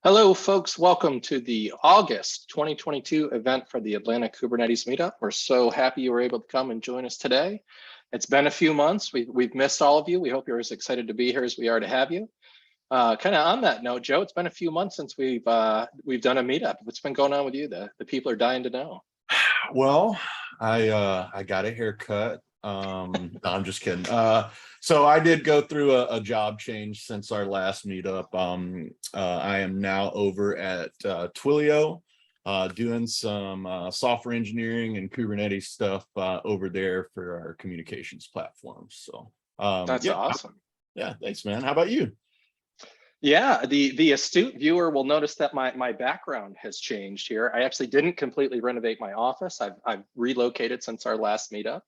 Hello, folks. Welcome to the August 2022 event for the Atlanta Kubernetes Meetup. We're so happy you were able to come and join us today. It's been a few months. We've missed all of you. We hope you're as excited to be here as we are to have you. Kind of on that note, Joe, it's been a few months since we've done a meetup. What's been going on with you? The people are dying to know. Well, I got a haircut. No, I'm just kidding. So I did go through a job change since our last meetup. I am now over at Twilio, doing some software engineering and Kubernetes stuff over there for our communications platforms. So That's yeah, awesome. yeah, thanks, man. How about you? Yeah, the astute viewer will notice that my background has changed here. I actually didn't completely renovate my office. I've relocated since our last meetup.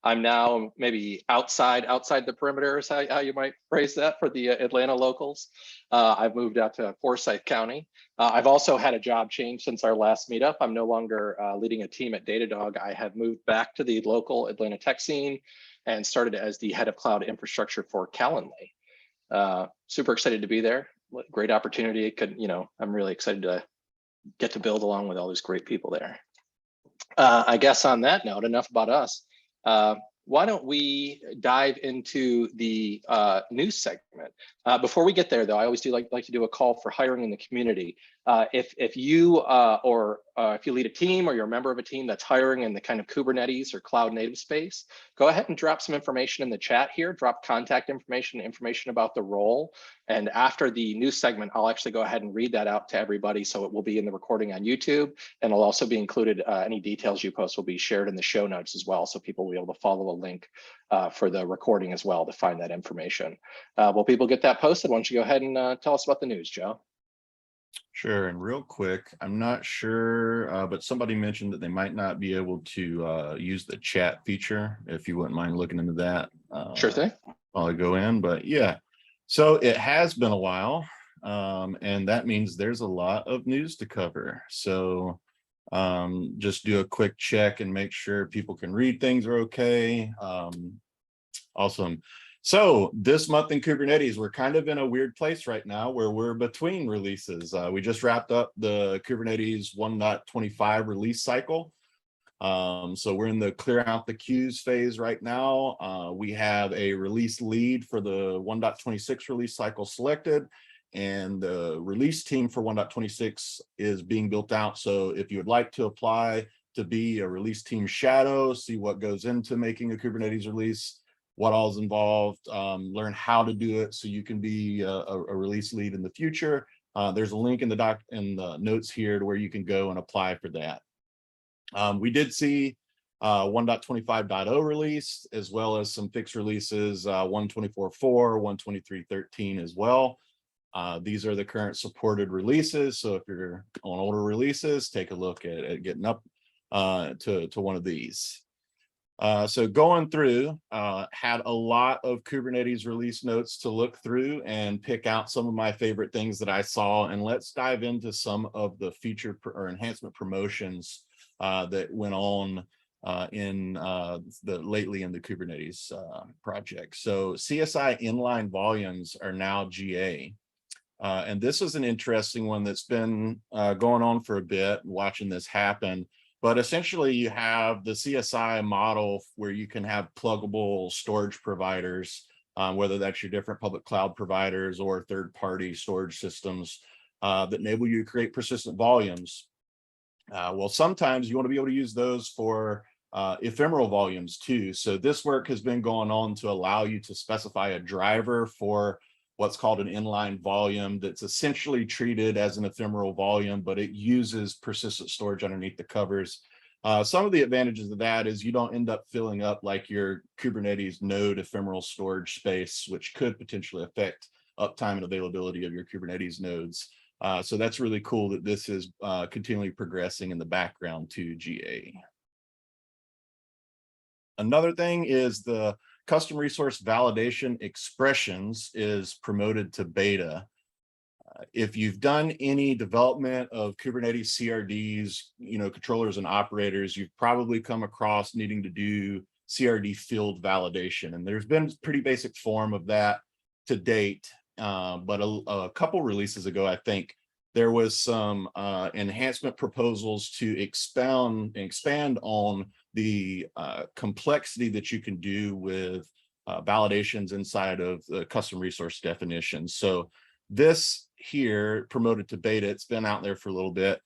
I'm now maybe outside the perimeter is how you might phrase that for the Atlanta locals. I've moved out to Forsyth County. I've also had a job change since our last meetup. I'm no longer leading a team at Datadog. I have moved back to the local Atlanta tech scene and started as the head of cloud infrastructure for Calendly. Super excited to be there. Great opportunity. I'm really excited to get to build along with all these great people there. I guess on that note, enough about us. Why don't we dive into the news segment? Before we get there, though, I always do like to do a call for hiring in the community. If you if you lead a team or you're a member of a team that's hiring in the kind of Kubernetes or cloud native space, go ahead and drop some information in the chat here. Drop contact information about the role. And after the news segment, I'll actually go ahead and read that out to everybody. So it will be in the recording on YouTube, and it'll also be included. Any details you post will be shared in the show notes as well, so people will be able to follow a link for the recording as well to find that information. Will people get that posted? Why don't you go ahead and tell us about the news, Joe? Sure. And real quick, I'm not sure, but somebody mentioned that they might not be able to use the chat feature. If you wouldn't mind looking into that. Sure thing. While I go in, but yeah. So it has been a while, and that means there's a lot of news to cover. So just do a quick check and make sure people can read things are okay. Awesome. So this month in Kubernetes, we're kind of in a weird place right now where we're between releases. We just wrapped up the Kubernetes 1.25 release cycle. So we're in the clear out the queues phase right now. We have a release lead for the 1.26 release cycle selected, and the release team for 1.26 is being built out. So if you would like to apply to be a release team shadow, see what goes into making a Kubernetes release, what all is involved, learn how to do it so you can be a release lead in the future. There's a link in the notes here to where you can go and apply for that. We did see 1.25.0 release, as well as some fixed releases, 1.24.4, 1.23.13 as well. These are the current supported releases. So if you're on older releases, take a look at getting up to one of these. So going through, had a lot of Kubernetes release notes to look through and pick out some of my favorite things that I saw. And let's dive into some of the feature or enhancement promotions that went on lately in the Kubernetes project. So CSI inline volumes are now GA. And this is an interesting one that's been going on for a bit, watching this happen. But essentially, you have the CSI model where you can have pluggable storage providers, whether that's your different public cloud providers or third-party storage systems that enable you to create persistent volumes. Well, sometimes you want to be able to use those for ephemeral volumes too. So this work has been going on to allow you to specify a driver for what's called an inline volume that's essentially treated as an ephemeral volume, but it uses persistent storage underneath the covers. Some of the advantages of that is you don't end up filling up like your Kubernetes node ephemeral storage space, which could potentially affect uptime and availability of your Kubernetes nodes. So that's really cool that this is continually progressing in the background to GA. Another thing is the custom resource validation expressions is promoted to beta. If you've done any development of Kubernetes CRDs, controllers and operators, you've probably come across needing to do CRD field validation. And there's been a pretty basic form of that to date. But a couple releases ago, I think, there was some enhancement proposals to expand on the complexity that you can do with validations inside of the custom resource definitions. So this here, promoted to beta, it's been out there for a little bit.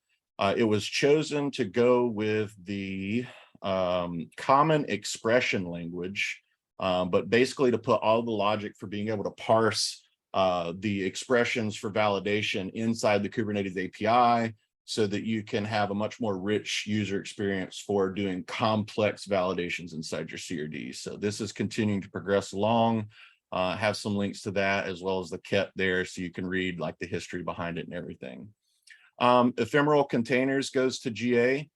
It was chosen to go with the common expression language, but basically to put all the logic for being able to parse the expressions for validation inside the Kubernetes API, so that you can have a much more rich user experience for doing complex validations inside your CRD. So this is continuing to progress along. Have some links to that, as well as the KEP there, so you can read like the history behind it and everything. Ephemeral containers goes to GA.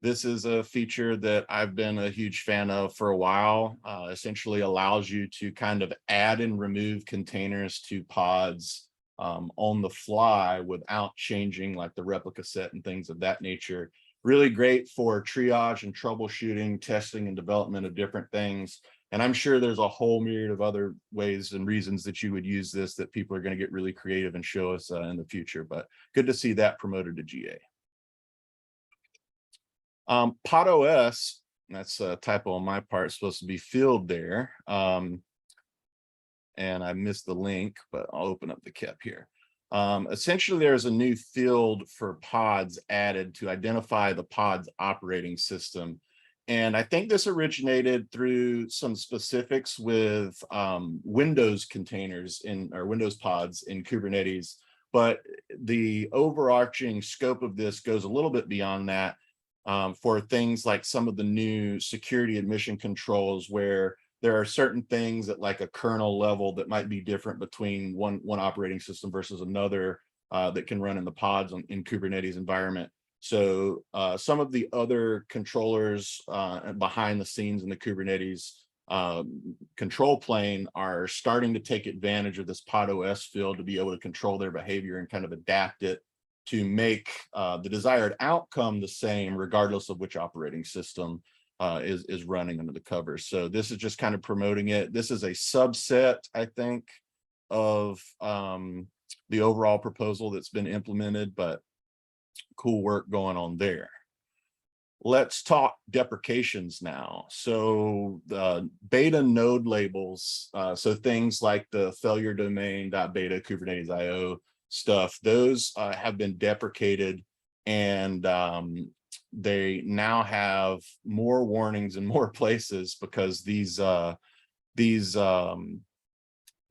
This is a feature that I've been a huge fan of for a while. Essentially allows you to kind of add and remove containers to pods on the fly without changing like the replica set and things of that nature. Really great for triage and troubleshooting, testing and development of different things. And I'm sure there's a whole myriad of other ways and reasons that you would use this that people are going to get really creative and show us in the future. But good to see that promoted to GA. PodOS, that's a typo on my part, supposed to be field there. And I missed the link, but I'll open up the KEP here. Essentially, there's a new field for pods added to identify the pod's operating system. And I think this originated through some specifics with Windows containers or Windows pods in Kubernetes. But the overarching scope of this goes a little bit beyond that for things like some of the new security admission controls, where there are certain things at like a kernel level that might be different between one operating system versus another that can run in the pods in Kubernetes environment. So some of the other controllers behind the scenes in the Kubernetes control plane are starting to take advantage of this PodOS field to be able to control their behavior and kind of adapt it to make the desired outcome the same, regardless of which operating system is running under the covers. So this is just kind of promoting it. This is a subset, I think, of the overall proposal that's been implemented, but cool work going on there. Let's talk deprecations now. So the beta node labels, so things like the failure domain.beta Kubernetes IO stuff, those have been deprecated, and they now have more warnings in more places because these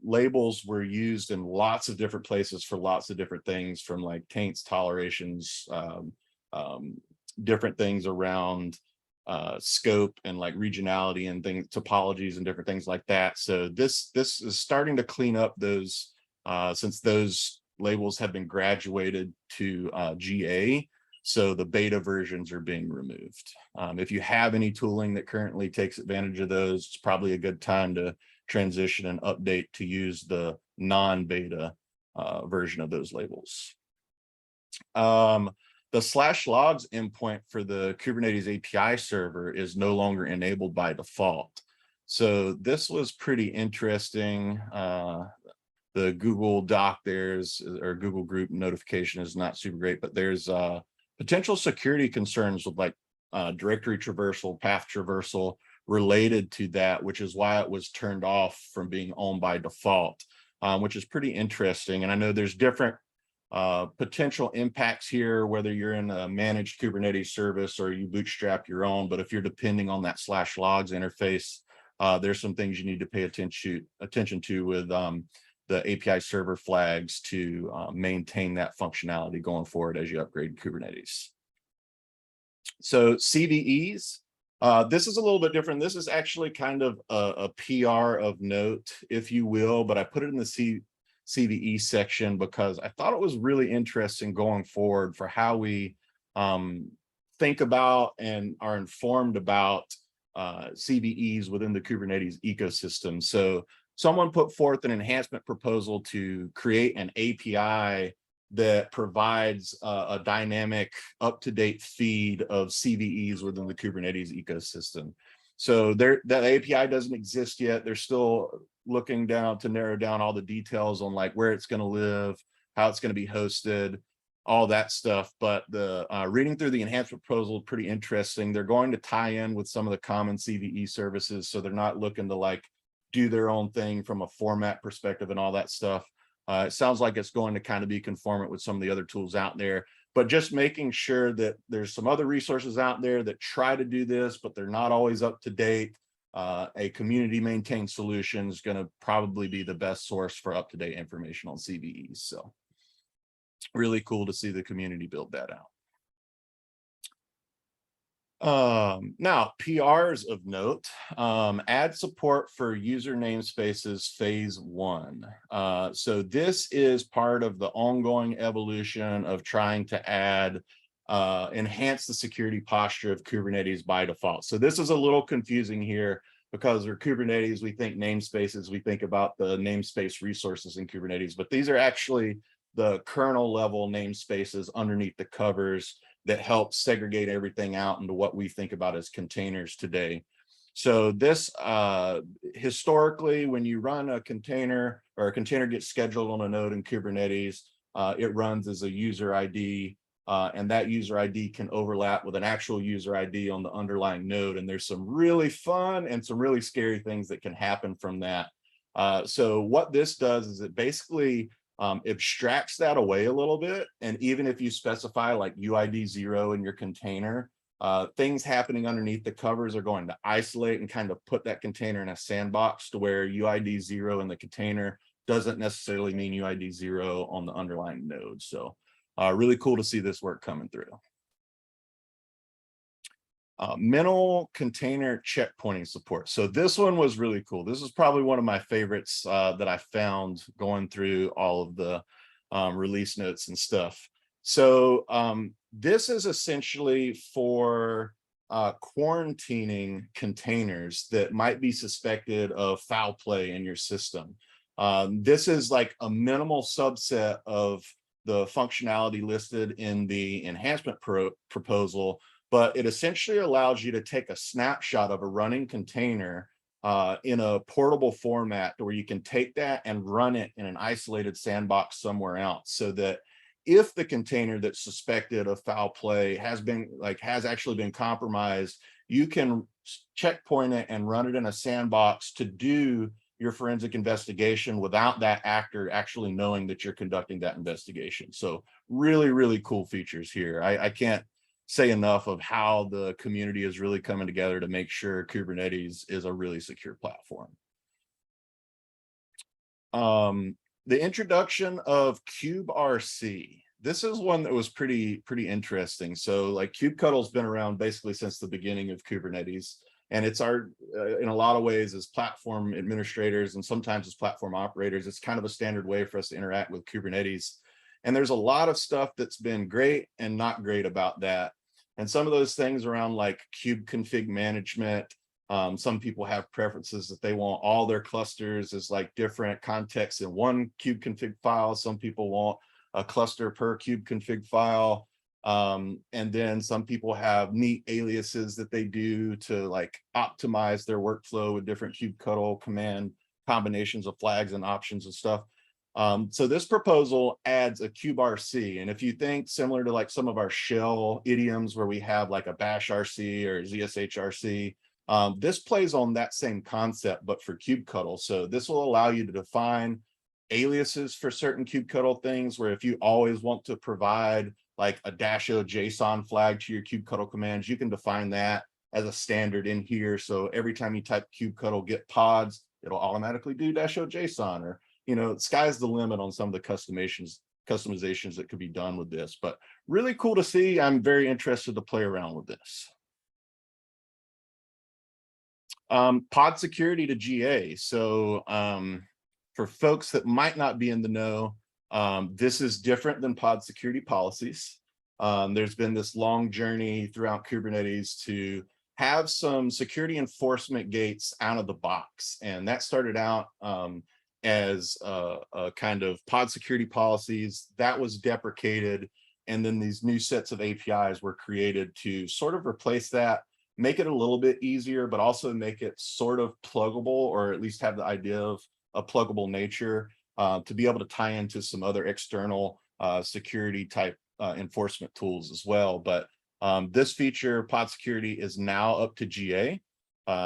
labels were used in lots of different places for lots of different things, from like taints, tolerations, different things around scope and like regionality and things, topologies and different things like that. So this is starting to clean up those since those labels have been graduated to GA. So the beta versions are being removed. If you have any tooling that currently takes advantage of those, it's probably a good time to transition and update to use the non-beta version of those labels. The /logs endpoint for the Kubernetes API server is no longer enabled by default. So this was pretty interesting. The Google doc or Google group notification is not super great, but there's potential security concerns with like directory traversal, path traversal related to that, which is why it was turned off from being on by default, which is pretty interesting. And I know there's different potential impacts here, whether you're in a managed Kubernetes service or you bootstrap your own. But if you're depending on that /logs interface, there's some things you need to pay attention to with the API server flags to maintain that functionality going forward as you upgrade Kubernetes. So CVEs, this is a little bit different. This is actually kind of a PR of note, if you will, but I put it in the CVE section because I thought it was really interesting going forward for how we think about and are informed about CVEs within the Kubernetes ecosystem. So someone put forth an enhancement proposal to create an API that provides a dynamic, up-to-date feed of CVEs within the Kubernetes ecosystem. So that API doesn't exist yet. They're still looking down to narrow down all the details on like where it's going to live, how it's going to be hosted. all that stuff. But the reading through the enhancement proposal is pretty interesting. They're going to tie in with some of the common CVE services, so they're not looking to like do their own thing from a format perspective and all that stuff. It sounds like it's going to kind of be conformant with some of the other tools out there, but just making sure that there's some other resources out there that try to do this, but they're not always up to date. A community maintained solution is going to probably be the best source for up-to-date information on CVEs. So really cool to see the community build that out. Now, PRs of note, add support for user namespaces phase 1. So this is part of the ongoing evolution of trying to add, enhance the security posture of Kubernetes by default. So this is a little confusing here because we're Kubernetes, we think namespaces, we think about the namespace resources in Kubernetes, but these are actually the kernel level namespaces underneath the covers that help segregate everything out into what we think about as containers today. So this, historically, when you run a container or a container gets scheduled on a node in Kubernetes, it runs as a user ID, and that user ID can overlap with an actual user ID on the underlying node. And there's some really fun and some really scary things that can happen from that. So what this does is it basically abstracts that away a little bit. And even if you specify like UID 0 in your container, things happening underneath the covers are going to isolate and kind of put that container in a sandbox to where UID 0 in the container doesn't necessarily mean UID 0 on the underlying node. So really cool to see this work coming through. Mental container checkpointing support. So this one was really cool. This is probably one of my favorites that I found going through all of the release notes and stuff. So this is essentially for quarantining containers that might be suspected of foul play in your system. This is like a minimal subset of the functionality listed in the enhancement proposal, but it essentially allows you to take a snapshot of a running container in a portable format where you can take that and run it in an isolated sandbox somewhere else, so that if the container that's suspected of foul play has actually been compromised, you can checkpoint it and run it in a sandbox to do your forensic investigation without that actor actually knowing that you're conducting that investigation. So really, really cool features here. I can't say enough of how the community is really coming together to make sure Kubernetes is a really secure platform. The introduction of kubectl. This is one that was pretty interesting. So like kubectl has been around basically since the beginning of Kubernetes, and it's our in a lot of ways as platform administrators and sometimes as platform operators, it's kind of a standard way for us to interact with Kubernetes. And there's a lot of stuff that's been great and not great about that. And some of those things around like kube config management, some people have preferences that they want all their clusters as like different contexts in one kube config file. Some people want a cluster per kube config file. And then some people have neat aliases that they do to like optimize their workflow with different kubectl command combinations of flags and options and stuff. So this proposal adds a kubectl, and if you think similar to like some of our shell idioms where we have like a bash RC or ZSH RC, this plays on that same concept, but for kubectl. So this will allow you to define aliases for certain kubectl things, where if you always want to provide like a -o JSON flag to your kubectl commands, you can define that as a standard in here. So every time you type kubectl get pods, it'll automatically do -o JSON, or sky's the limit on some of the customizations that could be done with this, but really cool to see. I'm very interested to play around with this. Pod security to GA. So for folks that might not be in the know, this is different than pod security policies. There's been this long journey throughout Kubernetes to have some security enforcement gates out of the box. And that started out as a kind of pod security policies that was deprecated. And then these new sets of APIs were created to sort of replace that, make it a little bit easier, but also make it sort of pluggable, or at least have the idea of a pluggable nature to be able to tie into some other external security type enforcement tools as well. But this feature, pod security, is now up to GA.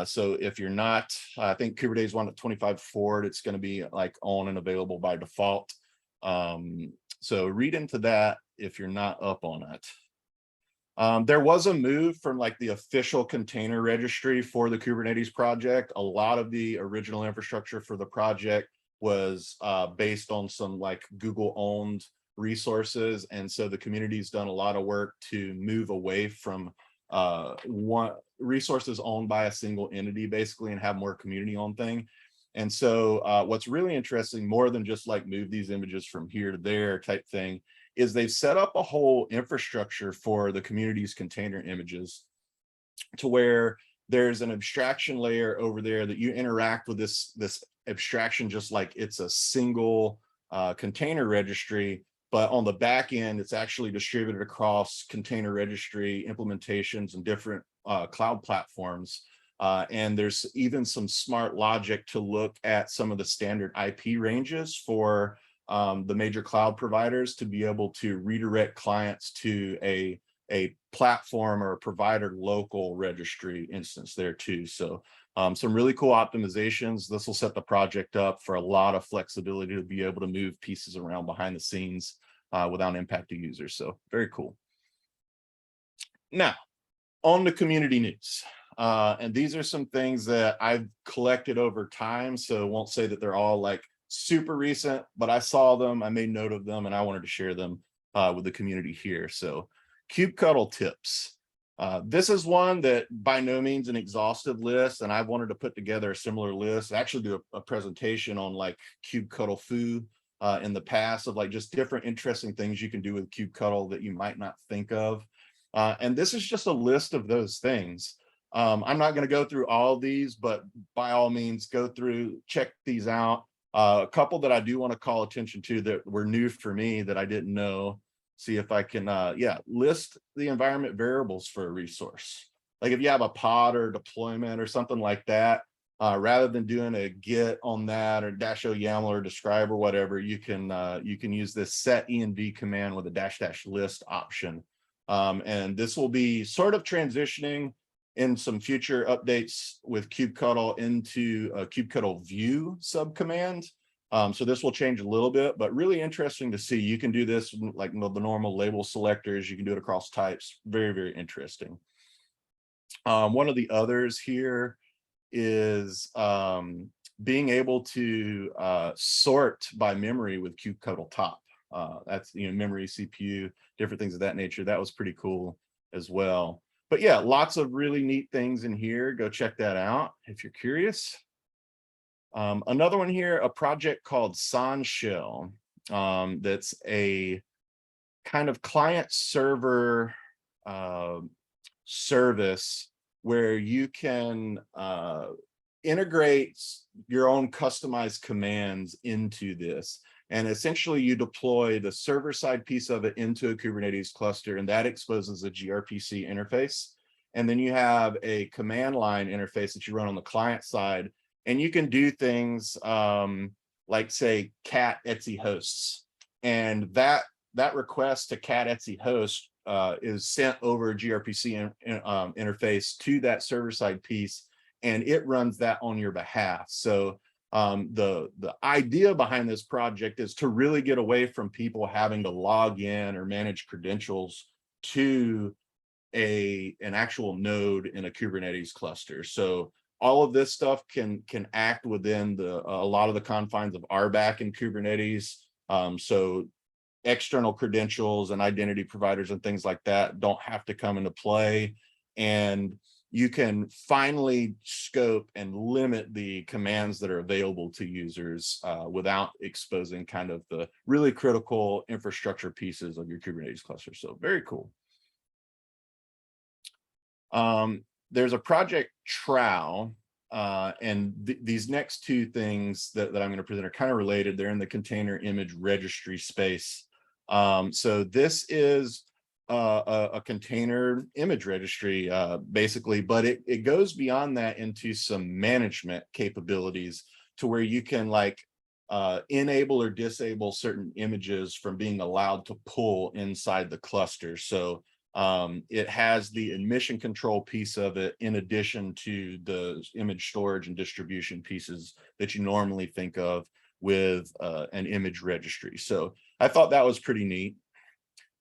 So if you're not, I think Kubernetes 1.25 forward, it's going to be like on and available by default. So read into that if you're not up on it. There was a move from like the official container registry for the Kubernetes project. A lot of the original infrastructure for the project was based on some like Google owned resources. And so the community's done a lot of work to move away from one resources owned by a single entity basically and have more community owned thing. And so what's really interesting, more than just like move these images from here to there type thing, is they've set up a whole infrastructure for the community's container images to where there's an abstraction layer over there that you interact with this abstraction just like it's a single container registry, but on the back end, it's actually distributed across container registry implementations and different cloud platforms. And there's even some smart logic to look at some of the standard IP ranges for the major cloud providers to be able to redirect clients to a platform or a provider local registry instance there too. So some really cool optimizations. This will set the project up for a lot of flexibility to be able to move pieces around behind the scenes without impacting users. So very cool. Now, on the community news. And these are some things that I've collected over time. So won't say that they're all like super recent, but I saw them, I made note of them, and I wanted to share them with the community here. So kubectl tips. This is one that by no means an exhaustive list, and I wanted to put together a similar list. I actually do a presentation on like kubectl foo in the past of like just different interesting things you can do with kubectl that you might not think of. And this is just a list of those things. I'm not going to go through all of these, but by all means, go through, check these out. A couple that I do want to call attention to that were new for me that I didn't know. See if I can, list the environment variables for a resource. Like if you have a pod or deployment or something like that, rather than doing a git on that or -o YAML or describe or whatever, you can use this set env command with a --list option. And this will be sort of transitioning in some future updates with kubectl into a kubectl view subcommand. So this will change a little bit, but really interesting to see. You can do this like the normal label selectors. You can do it across types. Very, very interesting. One of the others here is being able to sort by memory with kubectl top. That's, memory, CPU, different things of that nature. That was pretty cool as well. But yeah, lots of really neat things in here. Go check that out if you're curious. Another one here, a project called Sanshell. That's a kind of client server service where you can integrate your own customized commands into this. And essentially you deploy the server side piece of it into a Kubernetes cluster, and that exposes a gRPC interface. And then you have a command line interface that you run on the client side. And you can do things like say k8s hosts. And that request to k8s host is sent over a gRPC interface to that server side piece, and it runs that on your behalf. So the idea behind this project is to really get away from people having to log in or manage credentials to an actual node in a Kubernetes cluster. So all of this stuff can act within a lot of the confines of RBAC in Kubernetes. So external credentials and identity providers and things like that don't have to come into play. And you can finally scope and limit the commands that are available to users without exposing kind of the really critical infrastructure pieces of your Kubernetes cluster. So very cool. There's a project Trow, and these next two things that I'm going to present are kind of related. They're in the container image registry space. So this is a container image registry, basically, but it goes beyond that into some management capabilities to where you can like enable or disable certain images from being allowed to pull inside the cluster. So it has the admission control piece of it in addition to the image storage and distribution pieces that you normally think of with an image registry. So I thought that was pretty neat.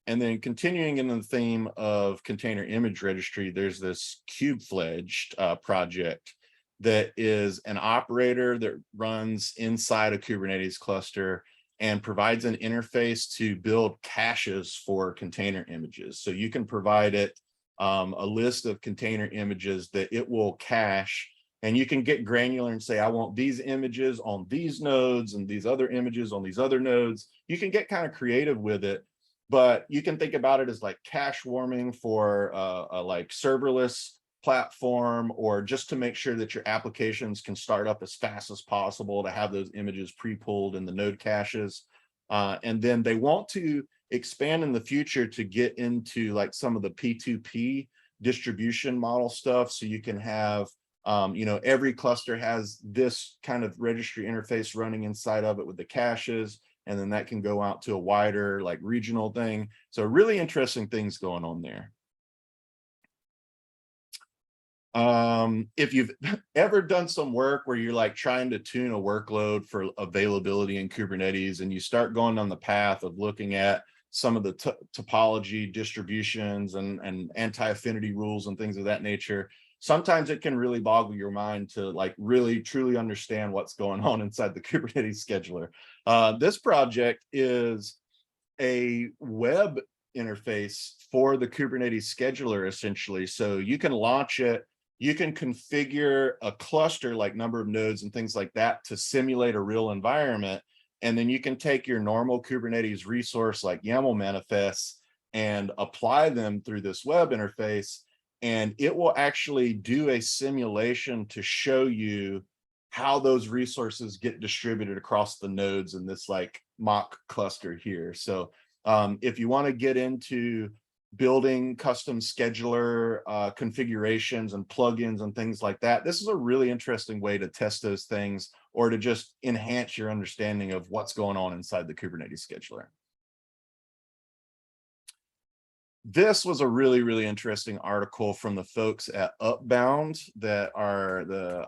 And then continuing in the theme of container image registry, there's this kube-fledged project that is an operator that runs inside a Kubernetes cluster and provides an interface to build caches for container images. So you can provide it a list of container images that it will cache, and you can get granular and say, I want these images on these nodes and these other images on these other nodes. You can get kind of creative with it, but you can think about it as like cache warming for a like serverless platform, or just to make sure that your applications can start up as fast as possible to have those images pre-pulled in the node caches. And then they want to expand in the future to get into like some of the P2P distribution model stuff. So you can have, you know, every cluster has this kind of registry interface running inside of it with the caches, and then that can go out to a wider like regional thing. So really interesting things going on there. If you've ever done some work where you're like trying to tune a workload for availability in Kubernetes, and you start going down the path of looking at some of the topology distributions and anti-affinity rules and things of that nature, sometimes it can really boggle your mind to like really truly understand what's going on inside the Kubernetes scheduler. This project is a web interface for the Kubernetes scheduler, essentially. So you can launch it, you can configure a cluster like number of nodes and things like that to simulate a real environment. And then you can take your normal Kubernetes resource like YAML manifests and apply them through this web interface. And it will actually do a simulation to show you how those resources get distributed across the nodes in this like mock cluster here. So if you want to get into building custom scheduler configurations and plugins and things like that, this is a really interesting way to test those things or to just enhance your understanding of what's going on inside the Kubernetes scheduler. This was a really, really interesting article from the folks at Upbound that are the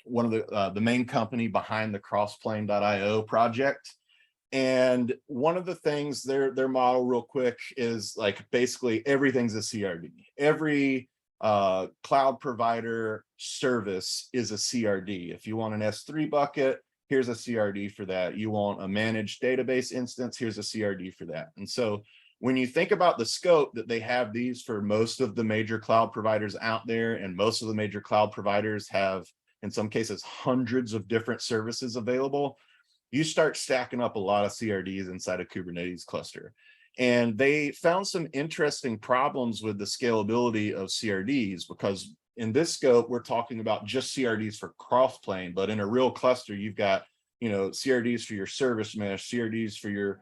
one of the main company behind the crossplane.io project. And one of the things, their model real quick is like basically everything's a CRD. Every cloud provider service is a CRD. If you want an S3 bucket, here's a CRD for that. You want a managed database instance, here's a CRD for that. And so when you think about the scope that they have these for most of the major cloud providers out there, and most of the major cloud providers have, in some cases, hundreds of different services available, you start stacking up a lot of CRDs inside a Kubernetes cluster. And they found some interesting problems with the scalability of CRDs, because in this scope, we're talking about just CRDs for crossplane, but in a real cluster, you've got, you know, CRDs for your service mesh, CRDs for your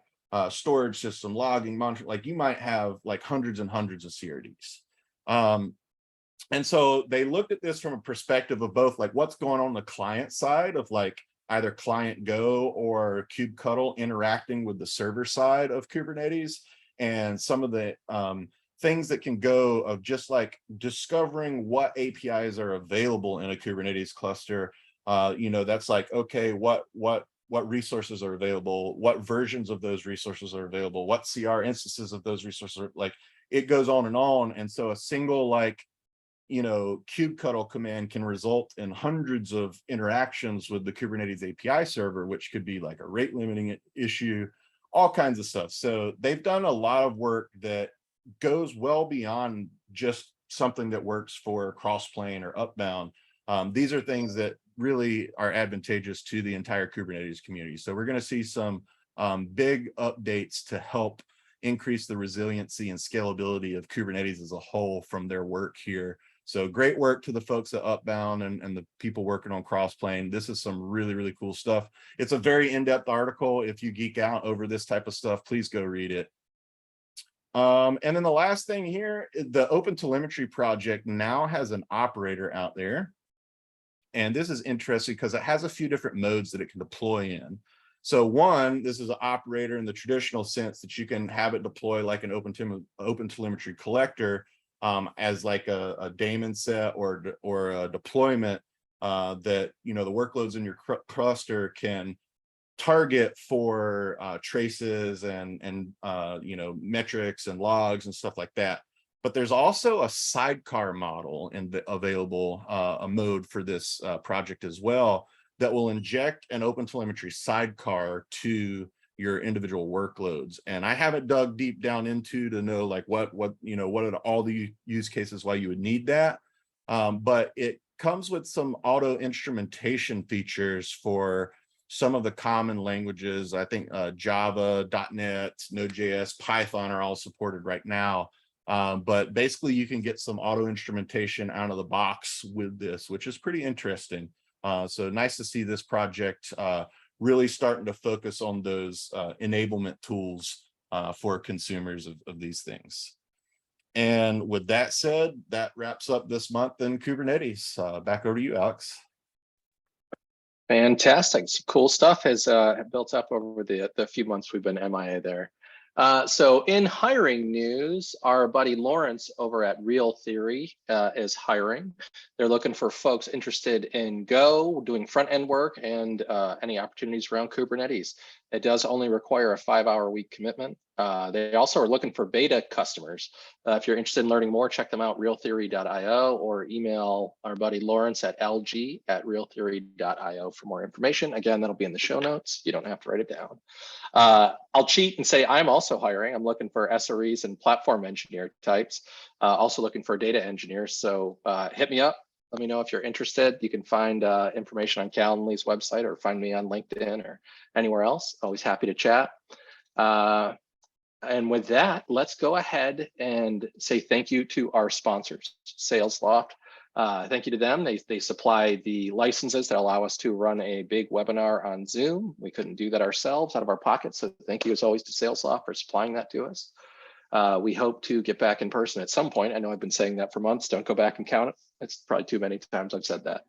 storage system, logging, monitoring, like you might have like hundreds and hundreds of CRDs. And so they looked at this from a perspective of both like what's going on the client side of like either client Go or kubectl interacting with the server side of Kubernetes, and some of the things that can go of just like discovering what APIs are available in a Kubernetes cluster. You know, that's like, okay, what resources are available, what versions of those resources are available, what CR instances of those resources are, like, it goes on and on. And so a single like, you know, kubectl command can result in hundreds of interactions with the Kubernetes API server, which could be like a rate limiting issue, all kinds of stuff. So they've done a lot of work that goes well beyond just something that works for crossplane or Upbound. These are things that really are advantageous to the entire Kubernetes community. So we're going to see some big updates to help increase the resiliency and scalability of Kubernetes as a whole from their work here. So great work to the folks at Upbound and the people working on Crossplane. This is some really, really cool stuff. It's a very in-depth article. If you geek out over this type of stuff, please go read it. And then the last thing here, the OpenTelemetry project now has an operator out there. And this is interesting because it has a few different modes that it can deploy in. So one, this is an operator in the traditional sense that you can have it deploy like an open telemetry collector as like a daemon set or a deployment that, you know, the workloads in your cluster can target for traces and you know, metrics and logs and stuff like that. But there's also a sidecar model available, a mode for this project as well, that will inject an OpenTelemetry sidecar to your individual workloads. And I haven't dug deep down into to know like what you know, what are all the use cases why you would need that. But it comes with some auto instrumentation features for some of the common languages. I think Java, .NET, Node.js, Python are all supported right now. But basically you can get some auto instrumentation out of the box with this, which is pretty interesting. So nice to see this project really starting to focus on those enablement tools for consumers of these things. And with that said, that wraps up this month in Kubernetes. Back over to you, Alex. Fantastic. Some cool stuff has built up over the few months we've been MIA there. So in hiring news, our buddy Lawrence over at Real Theory is hiring. They're looking for folks interested in Go, doing front end work, and any opportunities around Kubernetes. It does only require a 5-hour-a-week commitment. They also are looking for beta customers. If you're interested in learning more, check them out, realtheory.io, or email our buddy Lawrence at lg@realtheory.io for more information. Again, that'll be in the show notes. You don't have to write it down. I'll cheat and say I'm also hiring. I'm looking for SREs and platform engineer types, also looking for data engineers. So hit me up. Let me know if you're interested. You can find information on Calendly's website or find me on LinkedIn or anywhere else. Always happy to chat. And with that, let's go ahead and say thank you to our sponsors, SalesLoft. Thank you to them. They supply the licenses that allow us to run a big webinar on Zoom. We couldn't do that ourselves out of our pockets. So thank you as always to SalesLoft for supplying that to us. We hope to get back in person at some point. I know I've been saying that for months. Don't go back and count it. It's probably too many times I've said that.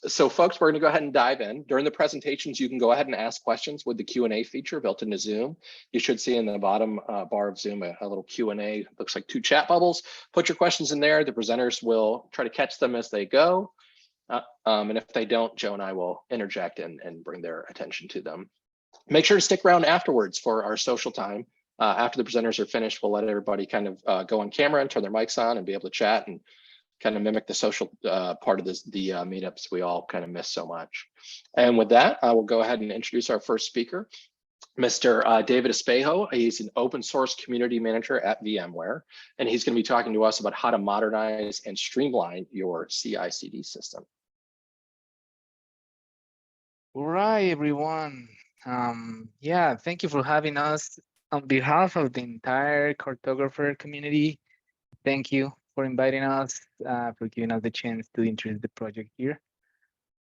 So folks, we're going to go ahead and dive in. During the presentations, you can go ahead and ask questions with the Q&A feature built into Zoom. You should see in the bottom bar of Zoom a little Q&A. Looks like 2 chat bubbles. Put your questions in there. The presenters will try to catch them as they go. And if they don't, Joe and I will interject and bring their attention to them. Make sure to stick around afterwards for our social time. After the presenters are finished, we'll let everybody kind of go on camera and turn their mics on and be able to chat and kind of mimic the social part of the meetups we all kind of miss so much. And with that, I will go ahead and introduce our first speaker, Mr. David Espejo. He's an open source community manager at VMware, and he's going to be talking to us about how to modernize and streamline your CI/CD system. All right, everyone. Yeah, thank you for having us. On behalf of the entire Cartographer community, thank you for inviting us, for giving us the chance to introduce the project here.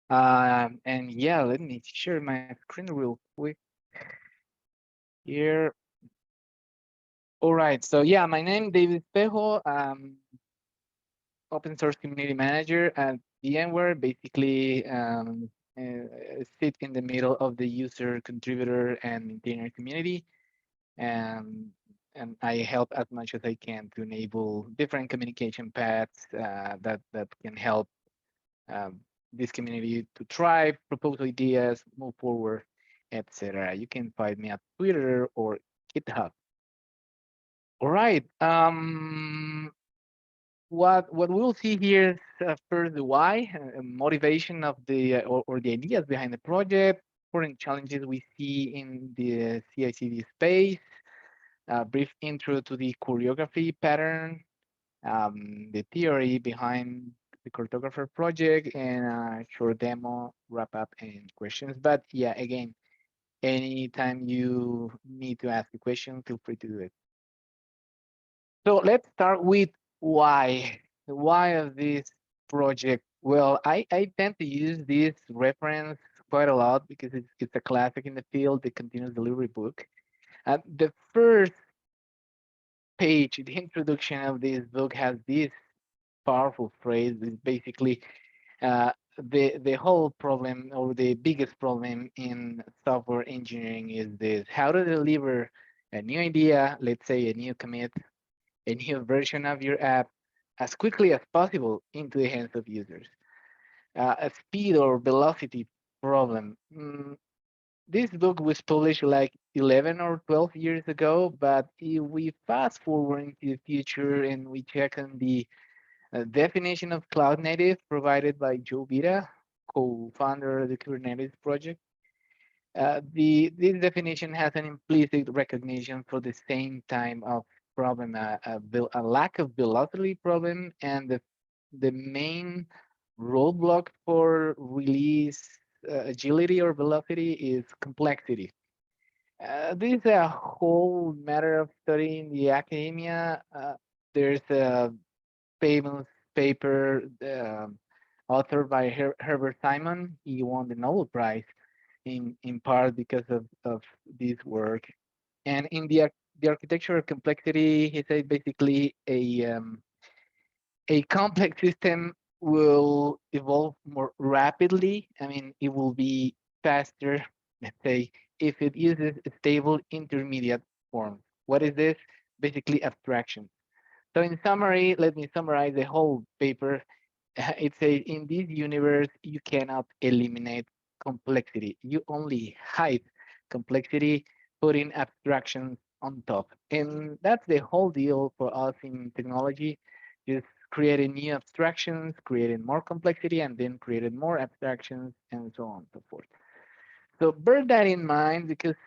And yeah, let me share my screen real quick here. All right, so yeah, my name is David Espejo. Open source community manager at VMware. Basically, sit in the middle of the user, contributor, and maintainer community. And I help as much as I can to enable different communication paths that can help this community to thrive, propose ideas, move forward, etc. You can find me at Twitter or GitHub. All right. What we'll see here is first the why, motivation of the or the ideas behind the project, current challenges we see in the CI/CD space. A brief intro to the choreography pattern, the theory behind the Cartographer project, and a short demo, wrap up, and questions. But yeah, again, anytime you need to ask a question, feel free to do it. So let's start with why. The why of this project. Well, I tend to use this reference quite a lot because it's a classic in the field, the continuous delivery book. The first page, the introduction of this book has this powerful phrase. Is basically The whole problem, or the biggest problem in software engineering, is this: how to deliver a new idea, let's say a new commit, a new version of your app, as quickly as possible into the hands of users. A speed or velocity problem. This book was published like 11 or 12 years ago, but if we fast forward into the future and we check on the definition of cloud native provided by Joe Vita, co-founder of the Kubernetes project, this definition has an implicit recognition for the same time of problem, a lack of velocity problem, and the main roadblock for release agility or velocity is complexity. This is a whole matter of study in the academia. There's a famous paper authored by Herbert Simon. He won the Nobel Prize in part because of this work. And in the architectural complexity, he said basically a complex system will evolve more rapidly. I mean, it will be faster, let's say, if it uses a stable intermediate form. What is this? Basically abstraction. So in summary, let me summarize the whole paper. It says in this universe, you cannot eliminate complexity. You only hide complexity, putting abstractions on top. And that's the whole deal for us in technology, just creating new abstractions, creating more complexity, and then creating more abstractions, and so on and so forth. So bear that in mind, because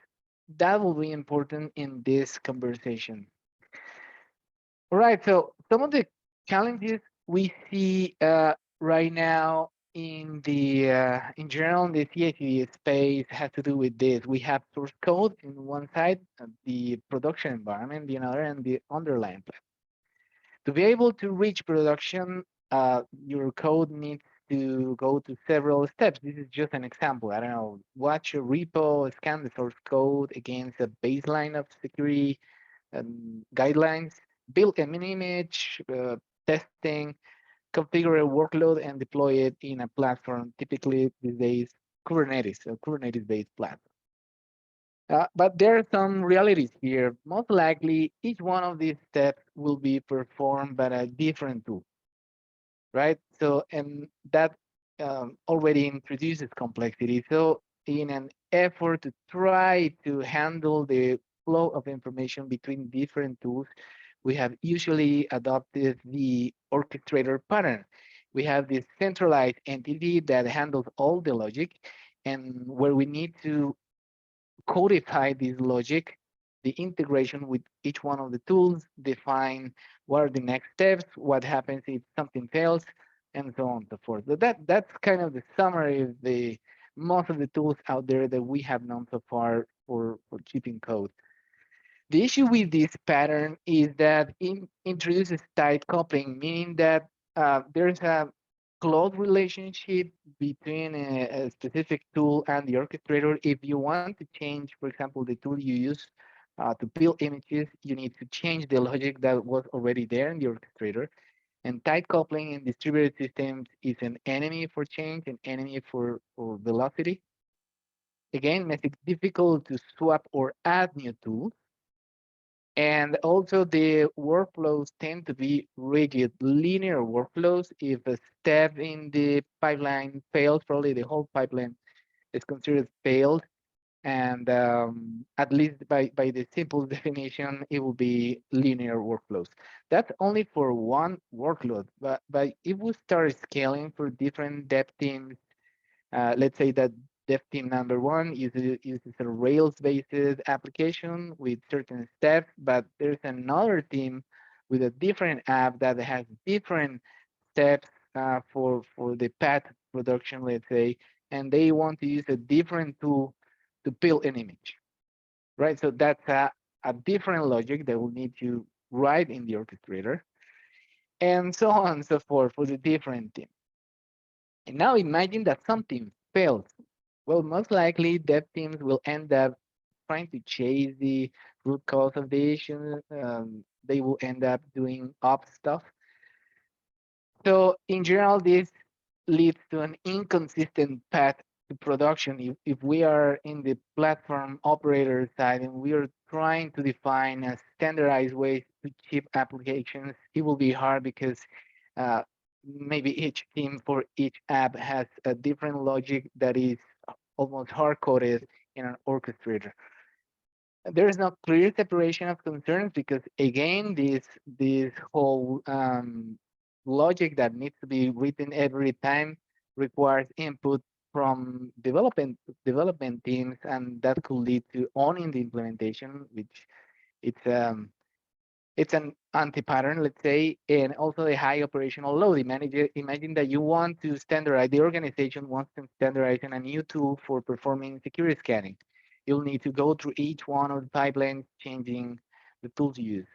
that will be important in this conversation. All right, so some of the challenges we see right now in general in the CI/CD space has to do with this. We have source code in one side, the production environment, the other, and the underlying plan. To be able to reach production, your code needs to go to several steps. This is just an example. I don't know, watch a repo, scan the source code against a baseline of security guidelines, build an image, testing, configure a workload, and deploy it in a platform, typically these days Kubernetes, a Kubernetes-based platform. But there are some realities here. Most likely, each one of these steps will be performed by a different tool, right? So, and that already introduces complexity. So in an effort to try to handle the flow of information between different tools, we have usually adopted the orchestrator pattern. We have this centralized entity that handles all the logic, and where we need to codify this logic, the integration with each one of the tools, define what are the next steps, what happens if something fails, and so on and so forth. So that's kind of the summary of the most of the tools out there that we have known so far for shipping code. The issue with this pattern is that it introduces tight coupling, meaning that there's a close relationship between a specific tool and the orchestrator. If you want to change, for example, the tool you use to build images, you need to change the logic that was already there in the orchestrator. And tight coupling in distributed systems is an enemy for change, an enemy for velocity. Again, makes it difficult to swap or add new tools. And also the workflows tend to be rigid, linear workflows. If a step in the pipeline fails, probably the whole pipeline is considered failed. And at least by the simple definition, it will be linear workflows. That's only for one workload, but if we start scaling for different dev teams, let's say that dev team number one uses a Rails-based application with certain steps, but there's another team with a different app that has different steps for the path production, let's say, and they want to use a different tool to build an image, right? So that's a different logic that will need to write in the orchestrator, and so on and so forth for the different teams. And now imagine that something fails. Well, most likely dev teams will end up trying to chase the root cause of the issue. They will end up doing ops stuff. So in general, this leads to an inconsistent path to production. If we are in the platform operator side and we are trying to define a standardized ways to ship applications, it will be hard because maybe each team for each app has a different logic that is almost hard coded in an orchestrator. There is no clear separation of concerns because again, this whole logic that needs to be written every time requires input from development teams, and that could lead to owning the implementation, which it's it's an anti-pattern, let's say, and also a high operational load. Imagine that you want to standardize, the organization wants to standardize on a new tool for performing security scanning. You'll need to go through each one of the pipelines, changing the tools used.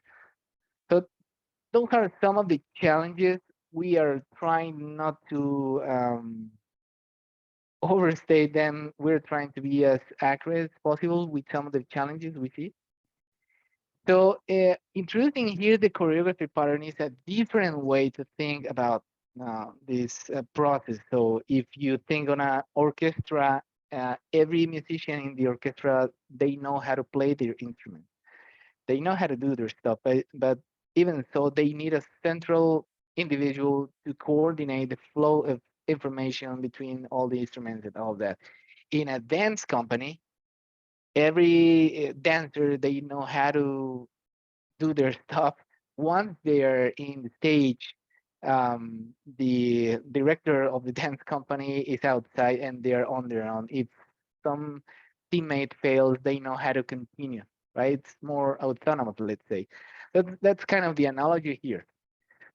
So those are some of the challenges. We are trying not to overstate them. We're trying to be as accurate as possible with some of the challenges we see. So introducing here the choreography pattern is a different way to think about this process. So if you think on an orchestra, every musician in the orchestra, they know how to play their instrument. They know how to do their stuff, but even so, they need a central individual to coordinate the flow of information between all the instruments and all that. In a dance company, every dancer, they know how to do their stuff. Once they're in the stage, the director of the dance company is outside and they're on their own. If some teammate fails, they know how to continue, right? It's more autonomous, let's say. That's kind of the analogy here.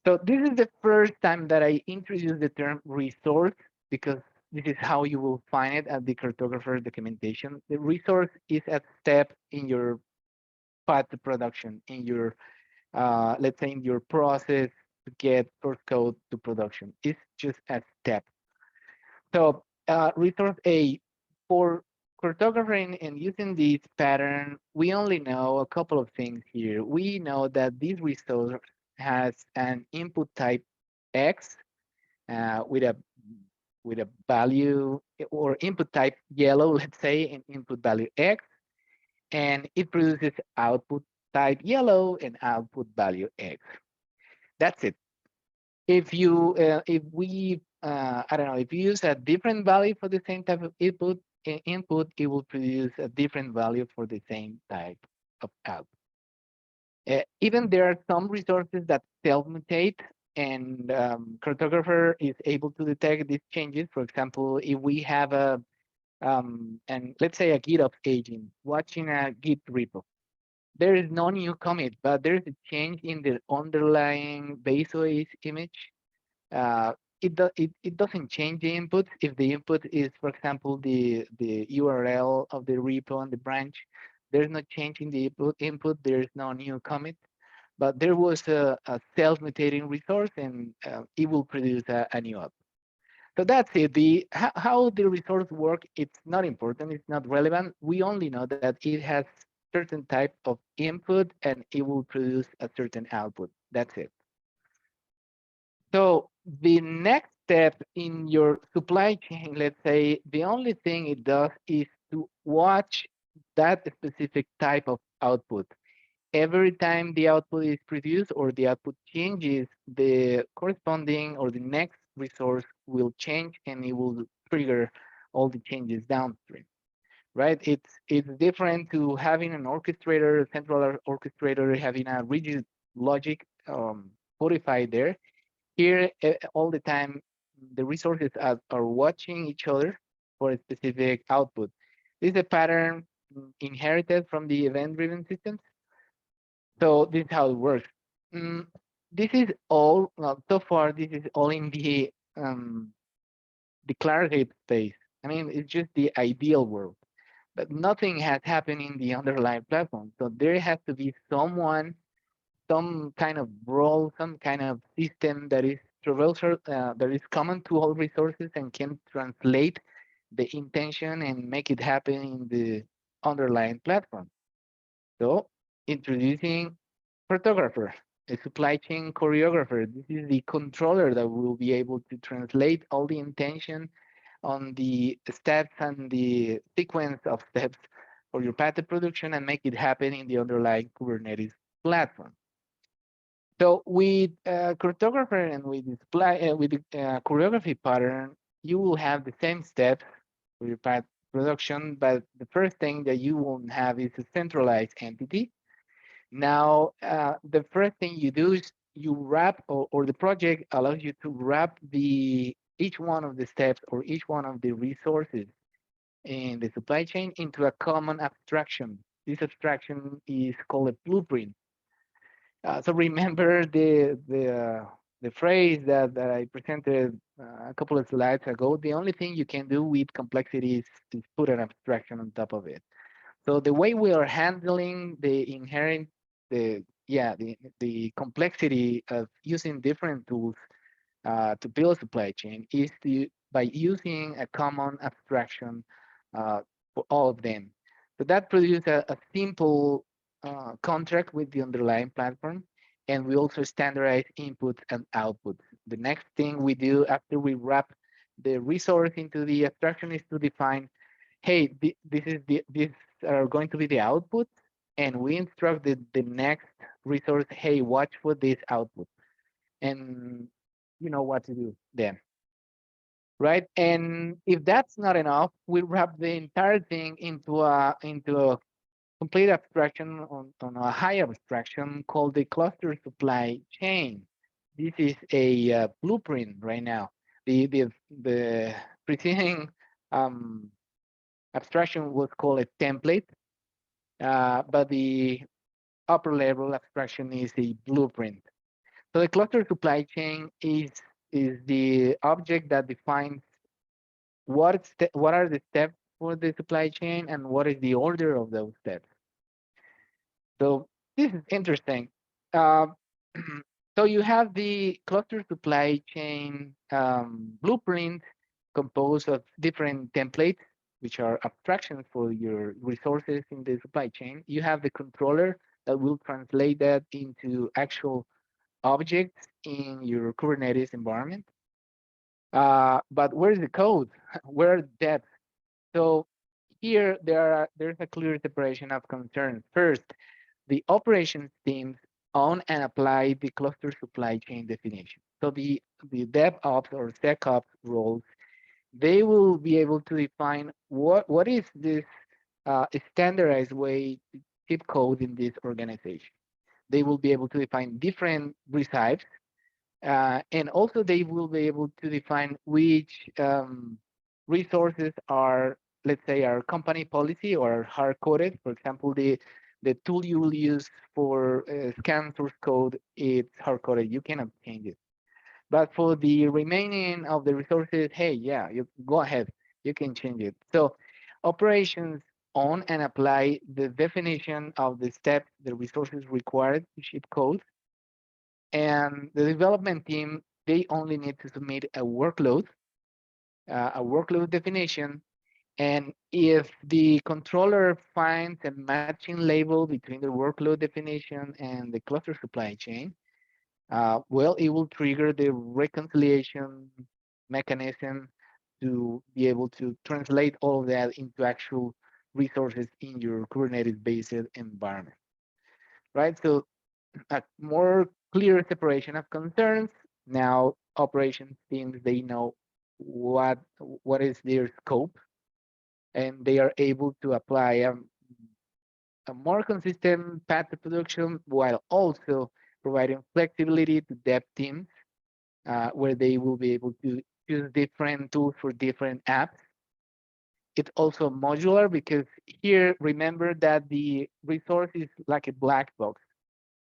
So this is the first time that I introduce the term resource, because this is how you will find it at the Cartographer documentation. The resource is a step in your path to production, in your let's say in your process to get source code to production. It's just a step. So resource A, for cartographing and using this pattern, we only know a couple of things here. We know that this resource has an input type X with a value, or input type yellow, let's say, and input value X, and it produces output type yellow and output value X. That's it. If we I don't know, if you use a different value for the same type of input, it will produce a different value for the same type of output. Even there are some resources that self-mutate, and Cartographer is able to detect these changes. For example, if we have and let's say a GitOps agent watching a Git repo, there is no new commit, but there's a change in the underlying base OS image. It doesn't change the input. If the input is, for example, the URL of the repo and the branch, there's no change in the input. There's no new commit, but there was a self-mutating resource, and it will produce a new output. So that's it. How the resource work, it's not important. It's not relevant. We only know that it has certain type of input and it will produce a certain output. That's it. So the next step in your supply chain, let's say, the only thing it does is to watch that specific type of output. Every time the output is produced or the output changes, the corresponding or the next resource will change, and it will trigger all the changes downstream, right? It's different to having an orchestrator, a central orchestrator, having a rigid logic codified there. Here, all the time, the resources are watching each other for a specific output. This is a pattern inherited from the event-driven systems. So this is how it works. This is all, well, so far, this is all in the declarative space. I mean, it's just the ideal world, but nothing has happened in the underlying platform. So there has to be someone, some kind of role, some kind of system that is traversal, that is common to all resources and can translate the intention and make it happen in the underlying platform. So introducing Cartographer. a supply chain choreographer. This is the controller that will be able to translate all the intention on the steps and the sequence of steps for your path to production and make it happen in the underlying Kubernetes platform. So with Cartographer and with the choreography pattern, you will have the same steps for your path production, but the first thing that you won't have is a centralized entity. Now, the first thing you do is you wrap, or the project allows you to wrap each one of the steps or each one of the resources in the supply chain into a common abstraction. This abstraction is called a blueprint. So remember the phrase that I presented a couple of slides ago. The only thing you can do with complexity is put an abstraction on top of it. So the way we are handling the inherent, the complexity of using different tools to build a supply chain is by using a common abstraction for all of them. So that produces a simple contract with the underlying platform, and we also standardize inputs and outputs. The next thing we do after we wrap the resource into the abstraction is to define, hey, these are going to be the outputs, and we instruct the next resource, hey, watch for this output, and you know what to do then, right? And if that's not enough, we wrap the entire thing into a complete abstraction on a high abstraction called the cluster supply chain. This is a blueprint right now. The preceding abstraction was called a template, but the upper level abstraction is a blueprint. So the cluster supply chain is the object that defines what are the steps for the supply chain and what is the order of those steps. So this is interesting. So you have the cluster supply chain blueprint composed of different templates, which are abstractions for your resources in the supply chain. You have the controller that will translate that into actual objects in your Kubernetes environment. But where's the code? Where are the depths? So here there's a clear separation of concerns. First, the operations teams own and apply the cluster supply chain definition. So the DevOps or SecOps roles, they will be able to define what is this standardized way to keep code in this organization. They will be able to define different recipes, and also they will be able to define which resources are, let's say, our company policy or hard-coded. For example, the tool you will use for scan source code, it's hard-coded. You cannot change it. But for the remaining of the resources, hey, yeah, you go ahead. You can change it. So operations own and apply the definition of the steps, the resources required to ship code. And the development team, they only need to submit a workload definition. And if the controller finds a matching label between the workload definition and the cluster supply chain, well, it will trigger the reconciliation mechanism to be able to translate all of that into actual resources in your Kubernetes-based environment, right? So a more clear separation of concerns. Now, operations teams, they know what is their scope, and they are able to apply a more consistent path to production while also providing flexibility to dev teams where they will be able to use different tools for different apps. It's also modular because here, remember that the resource is like a black box.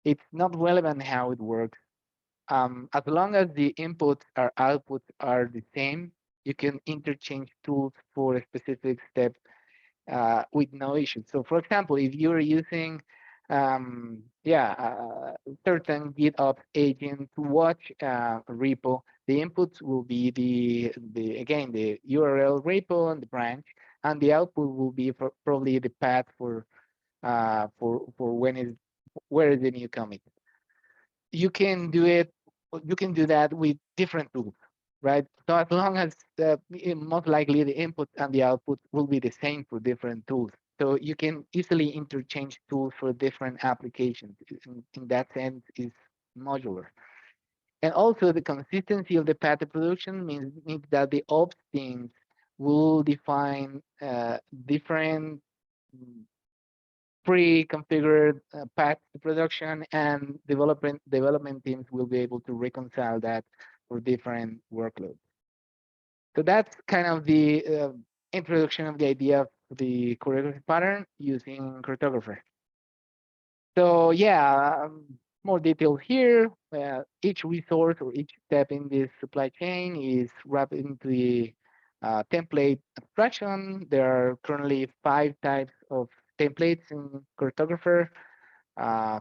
It's not relevant how it works. As long as the inputs or outputs are the same, you can interchange tools for a specific step with no issues. So for example, if you're using certain GitOps agent to watch a repo, the inputs will be the URL repo and the branch, and the output will be probably the path for where is the new commit. you can do it. You can do that with different tools, right? So as long as most likely the input and the output will be the same for different tools. So you can easily interchange tools for different applications. In that sense, is modular. And also the consistency of the path to production means that the ops teams will define different pre-configured paths to production, and development teams will be able to reconcile that for different workloads. So that's kind of the introduction of the idea of the choreography pattern using Cartographer. So yeah, more details here. Each resource or each step in this supply chain is wrapped into the template abstraction. There are currently 5 types of templates in Cartographer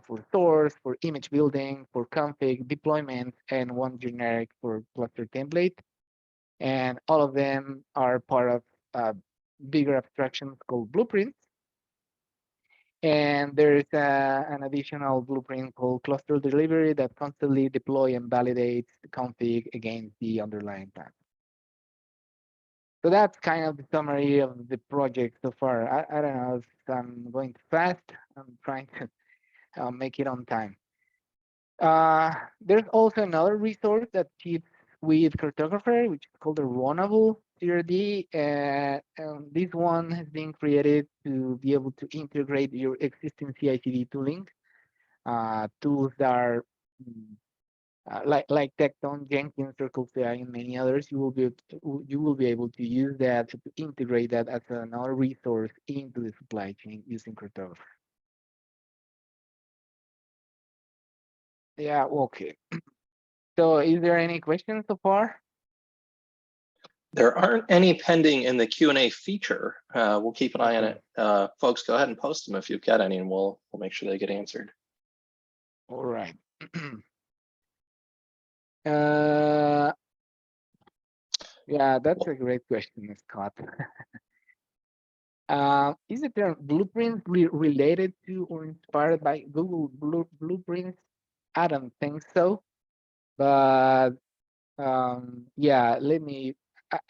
for source, for image building, for config, deployment, and one generic for cluster template. And all of them are part of bigger abstractions called blueprints. And there's an additional blueprint called cluster delivery that constantly deploy and validates the config against the underlying path. So that's kind of the summary of the project so far. I don't know if I'm going too fast. I'm trying to make it on time. There's also another resource that ships with Cartographer, which is called the Runnable CRD. This one has been created to be able to integrate your existing CI/CD tooling. Tools that are like Tecton, Jenkins, CircleCI, and many others. You will be able to use that to integrate that as another resource into the supply chain using Cartographer. Yeah, okay. So is there any questions so far? There aren't any pending in the Q&A feature. We'll keep an eye on it. Folks, go ahead and post them if you've got any, and we'll make sure they get answered. All right. Yeah, that's a great question, Scott. Is the term blueprints related to or inspired by Google Blueprints? I don't think so, but yeah,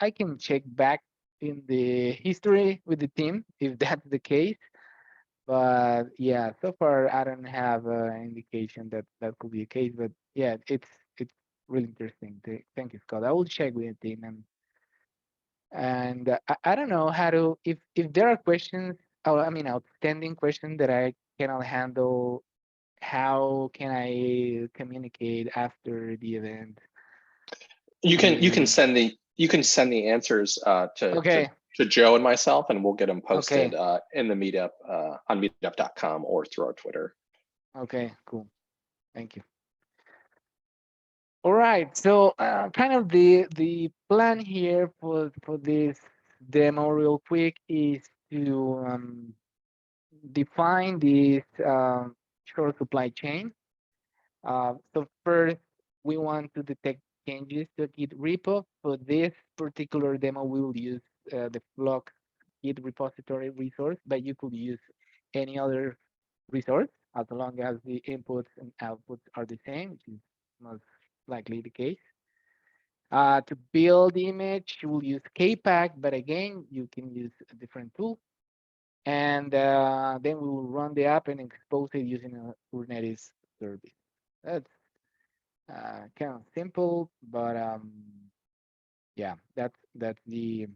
I can check back in the history with the team if that's the case. But yeah, so far I don't have an indication that that could be the case. But yeah, it's really interesting. Thank you, Scott. I will check with the team, and I don't know how to if there are questions. Oh, I mean, outstanding questions that I cannot handle. How can I communicate after the event? You can send the answers Okay. to Joe and myself, and we'll get them posted Okay. in the meetup on meetup.com or through our Twitter. Okay, cool. Thank you. All right, so kind of the plan here for this demo real quick is to define this short supply chain. So first, we want to detect changes to Git repo. For this particular demo, we will use the Flux Git repository resource, but you could use any other resource as long as the inputs and outputs are the same, which is most likely the case. To build the image, you will use KPack, but again, you can use a different tool. And then we will run the app and expose it using a Kubernetes service. That's kind of simple, but yeah, that's the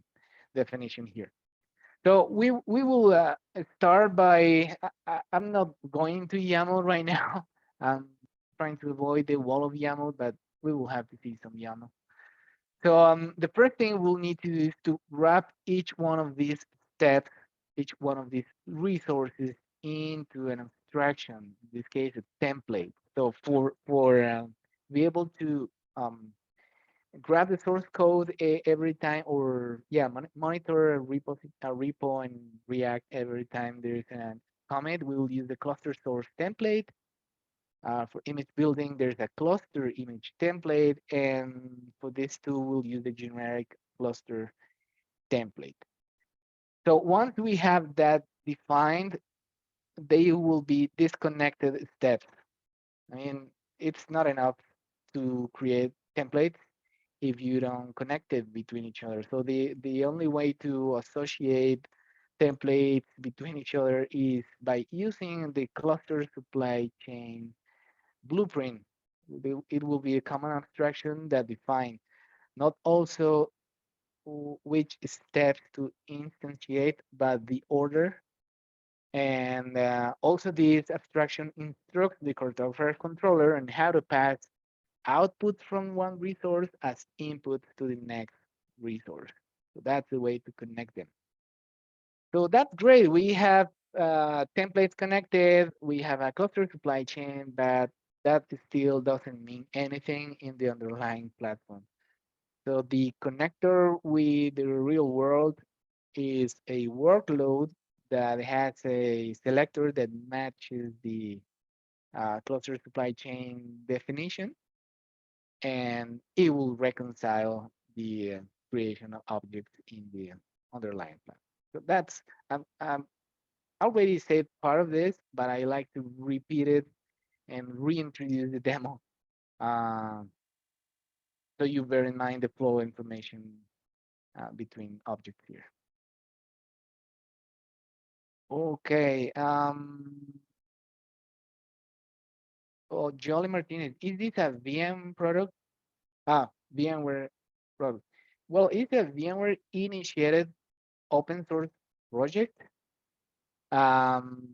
definition here. So we will start by, I'm not going to YAML right now. I'm trying to avoid the wall of YAML, but we will have to see some YAML. So the first thing we'll need to do is to wrap each one of these steps, each one of these resources into an abstraction, in this case, a template. So for be able to grab the source code every time, or yeah, monitor a repo and react every time there's a commit, we will use the cluster source template. For image building, there's a cluster image template, and for this tool, we'll use the generic cluster template. So once we have that defined, they will be disconnected steps. I mean, it's not enough to create templates if you don't connect it between each other. So the only way to associate templates between each other is by using the cluster supply chain blueprint. It will be a common abstraction that defines not also which steps to instantiate, but the order. And also this abstraction instructs the cartographer controller on how to pass output from one resource as input to the next resource. So that's the way to connect them. So that's great. We have templates connected. We have a cluster supply chain, but that still doesn't mean anything in the underlying platform. So the connector with the real world is a workload that has a selector that matches the cluster supply chain definition, and it will reconcile the creation of objects in the underlying plan. So that's I'm already said part of this, but I like to repeat it and reintroduce the demo, uh, so you bear in mind the flow information between objects here. Okay. Oh, Jolly Martinez, is this a VM product? VMware product. Well, it's a VMware initiated open source project. Um,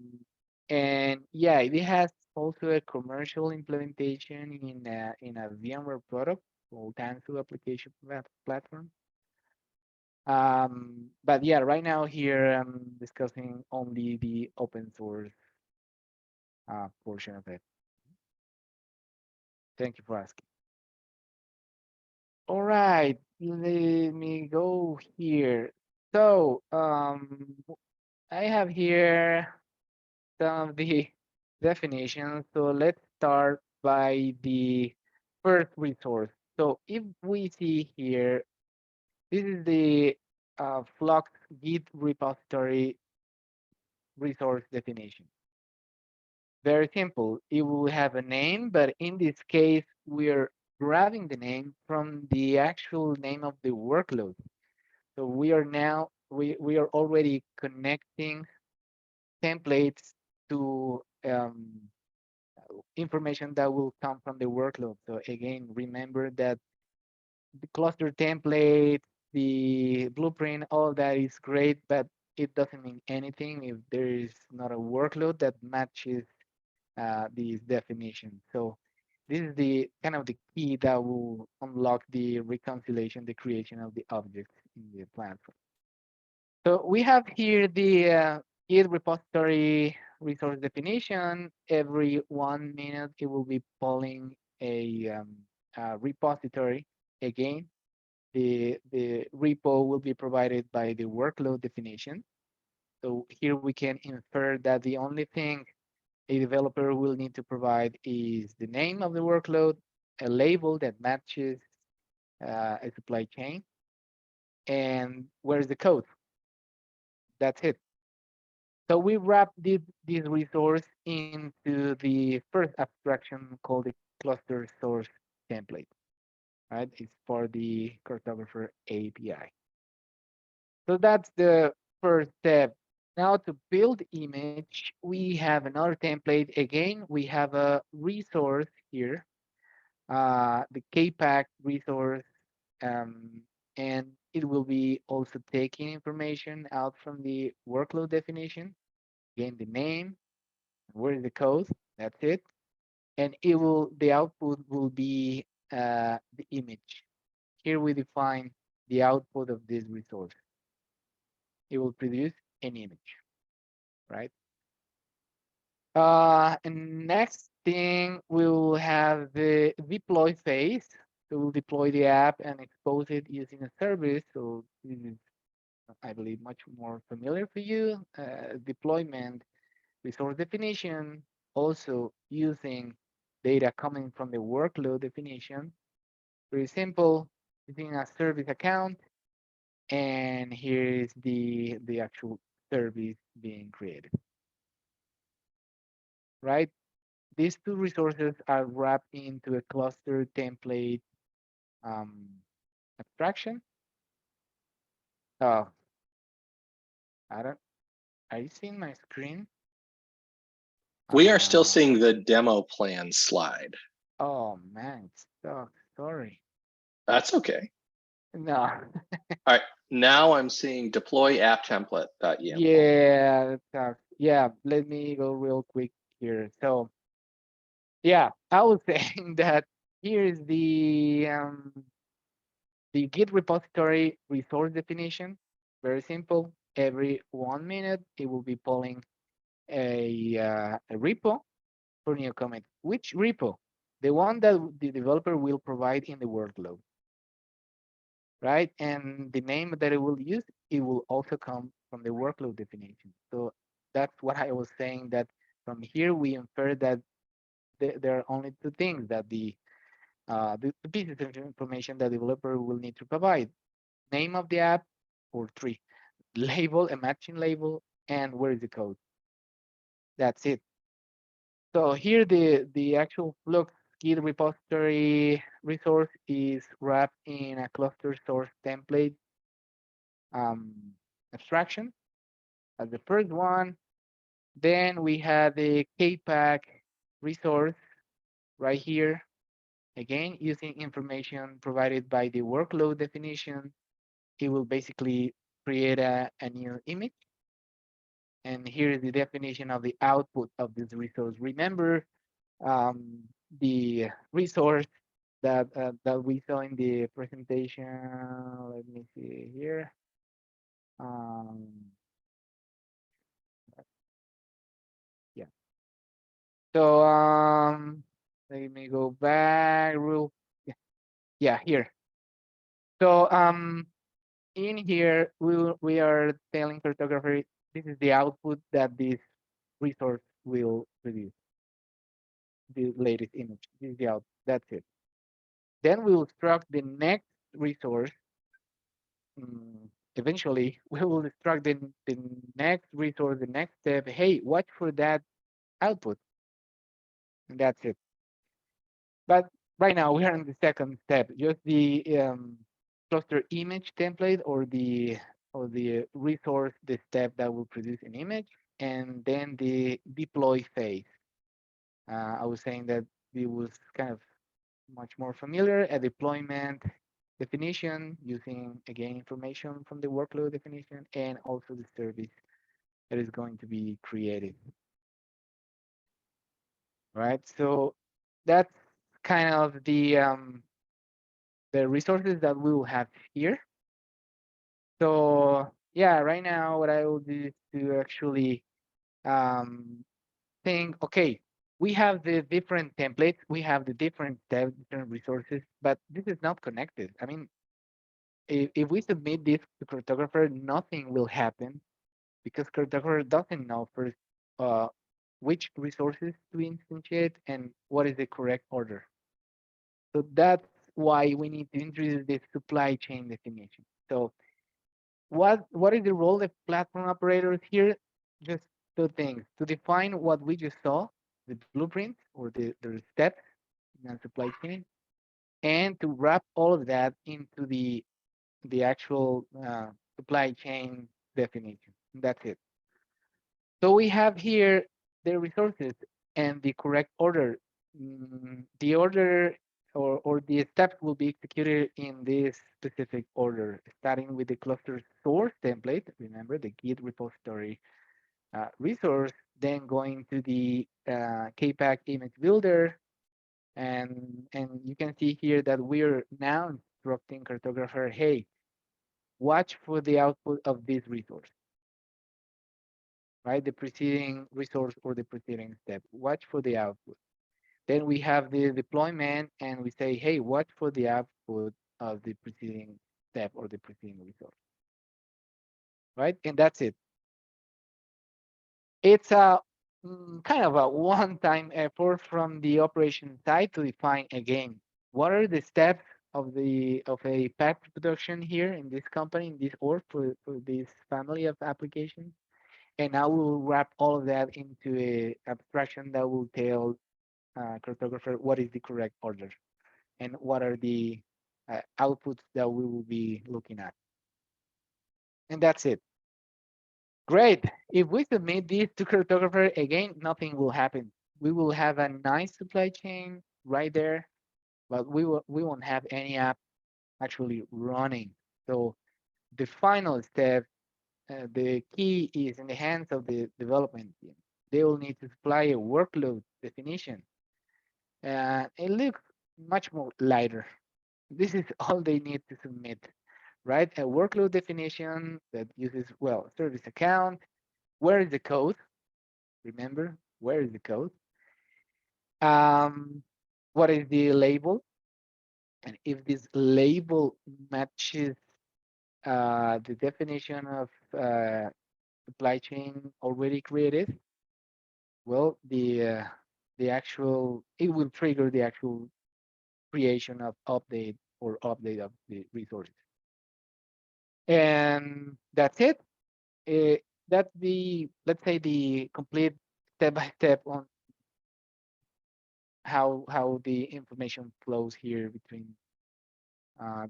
and yeah, it has also a commercial implementation in a VMware product called Tanzu application platform. But yeah, right now here I'm discussing only the open source portion of it. Thank you for asking. All right, let me go here. So I have here some of the definitions. So let's start by the first resource. So if we see here, this is the Flux Git repository resource definition. Very simple. It will have a name, but in this case, we're grabbing the name from the actual name of the workload. So we are already connecting templates to information that will come from the workload. So again, remember that the cluster template, the blueprint, all that is great, but it doesn't mean anything if there is not a workload that matches these definitions. So this is the kind of the key that will unlock the reconciliation, the creation of the objects in the platform. So we have here the Git repository resource definition. Every 1 minute, it will be pulling a repository. Again, the repo will be provided by the workload definition. So here we can infer that the only thing a developer will need to provide is the name of the workload, a label that matches a supply chain, and where's the code. That's it. So we wrap this resource into the first abstraction called the cluster source template, right? It's for the Cartographer API. So that's the first step. Now to build image, we have another template. Again, we have a resource here, the KPack resource, and it will be also taking information out from the workload definition. Again, the name, where is the code, that's it. And the output will be the image. Here we define the output of this resource. It will produce an image, right? And next thing, we'll have the deploy phase. So we'll deploy the app and expose it using a service. So this is, I believe, much more familiar for you. Deployment, resource definition, also using data coming from the workload definition. Very simple, using a service account. And here is the actual service being created. Right? these two resources are wrapped into a cluster template abstraction. Oh, I don't. Are you seeing my screen? We are still seeing the demo plan slide. Oh man, it's stuck. Sorry. That's okay. No. All right, now I'm seeing deploy app template.yaml. Yeah, that's yeah. Let me go real quick here. So, yeah, I was saying that here's the Git repository resource definition. Very simple. Every 1 minute, it will be pulling a repo for new commit. Which repo? The one that the developer will provide in the workload, right? And the name that it will use, it will also come from the workload definition. So that's what I was saying, that from here we infer that there are only two things that the pieces of information that the developer will need to provide: name of the app, or three, label, a matching label, and where is the code. That's it. So here the actual Flux Git repository resource is wrapped in a cluster source template abstraction as the first one. Then we have the KPack resource right here, again using information provided by the workload definition. It will basically create a new image. And here is the definition of the output of this resource. Remember the resource that we saw in the presentation. Let me see here. Yeah. So let me go back real. Yeah, here. So in here we are telling cartographer this is the output that this resource will produce. The latest image. This is the output. That's it. Then we will struct the next resource. Eventually, we will struct the next resource, the next step. Hey, watch for that output. And that's it. But right now, we are in the second step, just the cluster image template, or the resource, the step that will produce an image, and then the deploy phase. I was saying that it was kind of much more familiar, a deployment definition using, again, information from the workload definition, and also the service that is going to be created. Right. So that's kind of the resources that we will have here. So yeah, right now what I will do is to actually think, okay, we have the different templates, we have the different resources, but this is not connected. I mean, if we submit this to Cartographer, nothing will happen, because Cartographer doesn't know first which resources to instantiate and what is the correct order. So that's why we need to introduce this supply chain definition. So what is the role of platform operators here? Just two things: to define what we just saw, the blueprint or the steps in a supply chain, and to wrap all of that into the actual supply chain definition. That's it. So we have here the resources and the correct order. The order or the steps will be executed in this specific order, starting with the cluster source template. Remember the Git repository resource, then going to the KPack image builder. And you can see here that we're now instructing Cartographer, hey, watch for the output of this resource, right? The preceding resource or the preceding step. Watch for the output. Then we have the deployment, and we say, hey, watch for the output of the preceding step or the preceding resource, right? And that's it. It's a kind of a one-time effort from the operation side to define, again, what are the steps of a pack production here in this company, in this org, for this family of applications. And now we'll wrap all of that into a abstraction that will tell Cartographer what is the correct order and what are the outputs that we will be looking at. And that's it. Great. If we submit this to Cartographer, again, nothing will happen. We will have a nice supply chain right there, but we won't have any app actually running. So the final step, the key is in the hands of the development team. They will need to supply a workload definition. It looks much more lighter. This is all they need to submit, right? A workload definition that uses, well, service account. Where is the code? Remember, where is the code? What is the label? And if this label matches the definition of supply chain already created, well, the actual, it will trigger the actual creation of update or update of the resources. And that's it. That's the, let's say, the complete step-by-step on how the information flows here between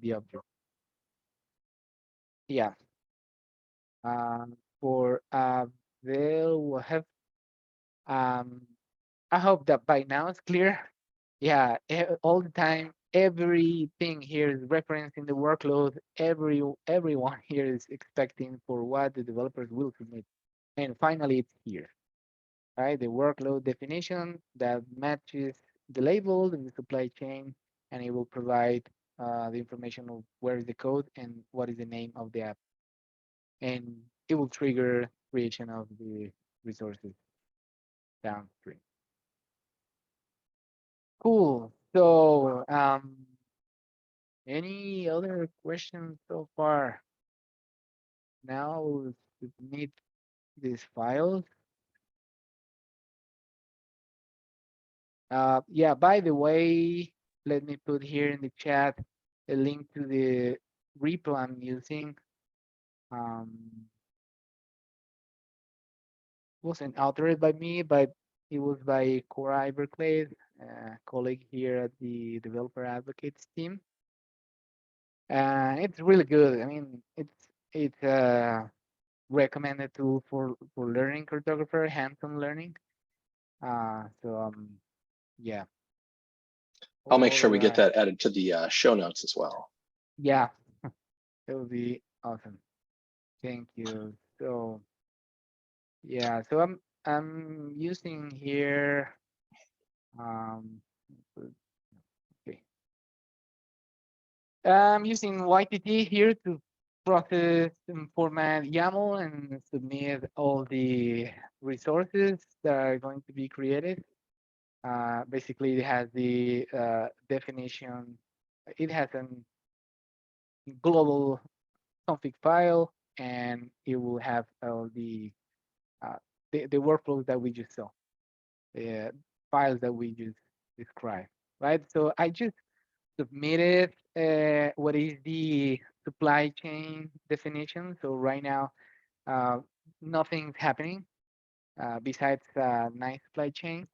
the object. Yeah. For they'll have, I hope that by now it's clear. Yeah, all the time, everything here is referencing the workload. Everyone here is expecting for what the developers will submit. And finally, it's here, right? The workload definition that matches the label in the supply chain, and it will provide the information of where is the code and what is the name of the app. And it will trigger creation of the resources downstream. Cool. So, any other questions so far? Now we'll submit these files. Yeah, by the way, let me put here in the chat a link to the repo I'm using. Wasn't authored by me, but it was by Cora Iberclay, a colleague here at the Developer Advocates team. And it's really good. I mean, it's a recommended tool for learning Cartographer, hands-on learning. Yeah. I'll make sure we get Alright. that added to the show notes as well. Yeah, it would be awesome. Thank you. So yeah, so I'm using here okay. I'm using YTT here to process and format YAML and submit all the resources that are going to be created. Basically, it has the definition. It has a global config file, and it will have all the workflows that we just saw, the files that we just described, right? So I just submitted what is the supply chain definition. So right now, nothing's happening besides nice supply chain.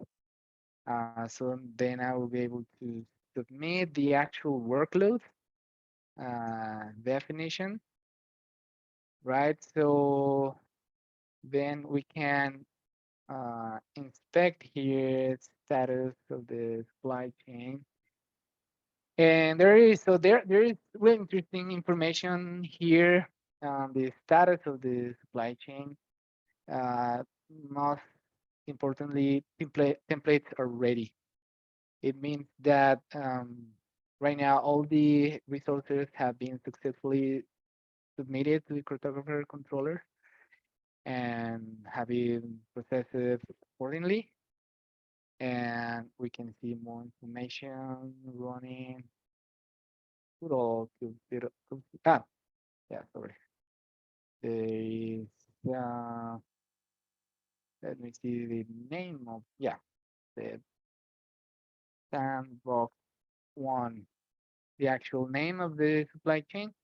So then I will be able to submit the actual workload definition, right? So then we can inspect here status of the supply chain. And there is really interesting information here on the status of the supply chain. Most importantly, templates are ready. It means that right now all the resources have been successfully submitted to the Cartographer controller and have been processed accordingly. And we can see more information running. Yeah, sorry. There is, let me see the name of, yeah, the sandbox one, the actual name of the supply chain.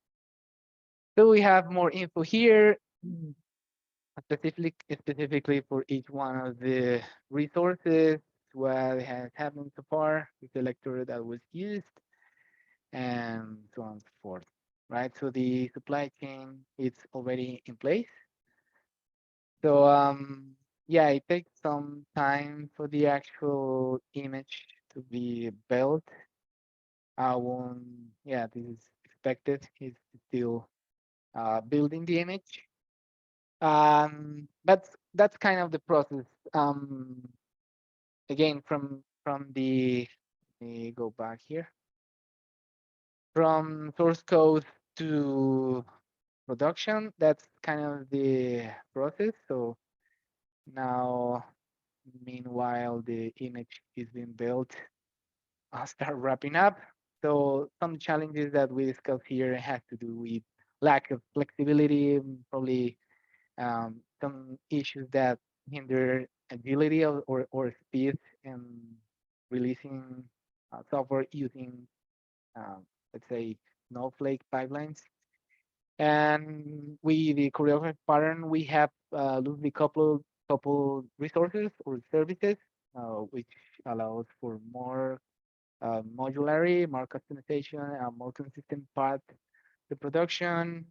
So we have more info here, specifically for each one of the resources, what has happened so far with the selector that was used, and so on and so forth, right? So the supply chain is already in place. So yeah, it takes some time for the actual image to be built. Yeah, this is expected. It's still building the image. That's kind of the process. Again, from the, let me go back here. From source code to production, that's kind of the process. So now, meanwhile, the image is being built, I'll start wrapping up. So some challenges that we discuss here has to do with lack of flexibility, probably some issues that hinder agility or speed in releasing software using, let's say, Snowflake pipelines. And the choreography pattern, we have loosely coupled resources or services, which allows for more modularity, more customization, a more consistent path to production,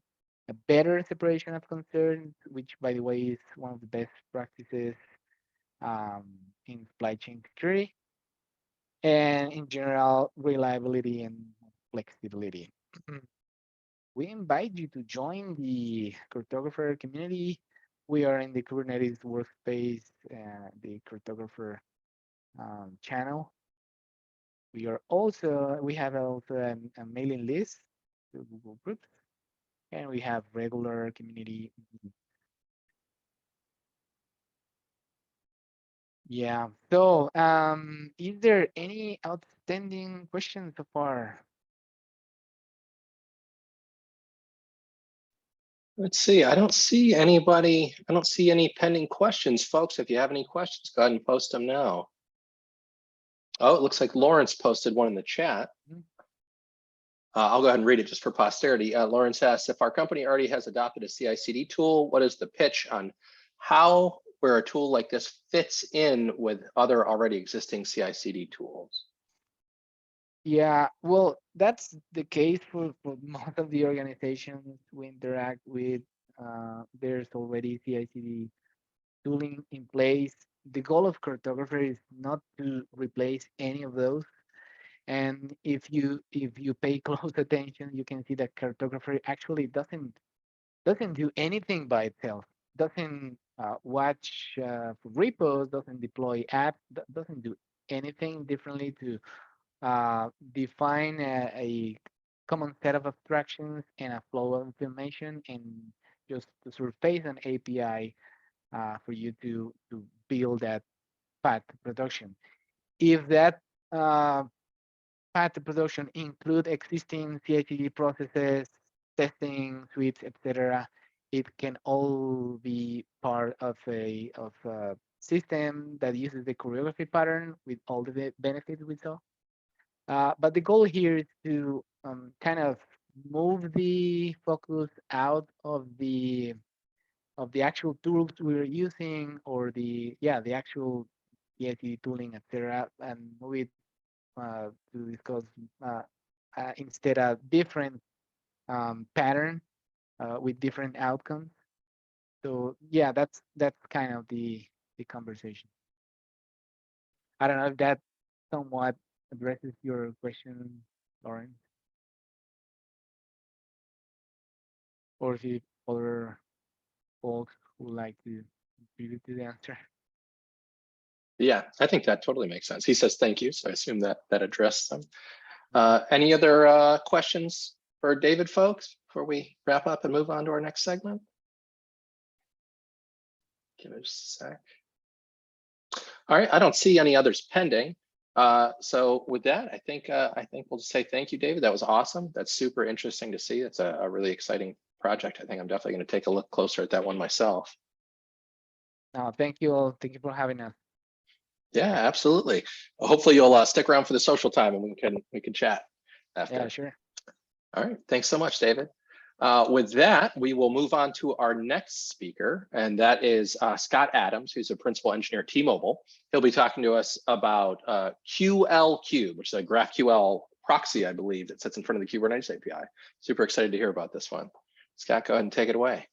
a better separation of concerns, which, by the way, is one of the best practices in supply chain security, and in general, reliability and flexibility. We invite you to join the Cartographer community. We are in the Kubernetes workspace, the Cartographer channel. We have also a mailing list to Google Groups, and we have regular community. Yeah. So, is there any outstanding questions so far? Let's see. I don't see anybody. I don't see any pending questions, folks. If you have any questions, go ahead and post them now. Oh, it looks like Lawrence posted one in the chat. I'll go ahead and read it just for posterity. Lawrence asks, if our company already has adopted a CI/CD tool, what is the pitch on how where a tool like this fits in with other already existing CI/CD tools? Yeah, well, that's the case for most of the organizations we interact with. There's already CI/CD tooling in place. The goal of Cartographer is not to replace any of those. And if you pay close attention, you can see that Cartographer actually doesn't do anything by itself. Doesn't watch for repos, doesn't deploy apps, doesn't do anything differently to define a common set of abstractions and a flow of information, and just to surface an API for you to build that path to production. If that path to production include existing CI/CD processes, testing suites, etc., it can all be part of a system that uses the choreography pattern with all the benefits we saw. But the goal here is to kind of move the focus out of the actual tools we're using, or the actual CI/CD tooling, etc., and move it to discuss instead a different pattern with different outcomes. So yeah, that's kind of the conversation. I don't know if that somewhat addresses your question, Lauren, or if you other folks would like to contribute to the answer. Yeah, I think that totally makes sense. He says thank you, so I assume that addressed them. Any other questions for David, folks, before we wrap up and move on to our next segment? Give it just a sec. All right, I don't see any others pending. So with that, I think we'll just say thank you, David. That was awesome. That's super interesting to see. It's a really exciting project. I think I'm definitely going to take a look closer at that one myself. No, thank you all. Thank you for having us. Yeah, absolutely. Well, hopefully you'll stick around for the social time and we can chat after. Yeah, sure. All right. Thanks so much, David. With that, we will move on to our next speaker, and that is Scott Adams, who's a principal engineer at T-Mobile. He'll be talking to us about QLKube, which is a GraphQL proxy, I believe, that sits in front of the Kubernetes API. Super excited to hear about this one. Scott, go ahead and take it away.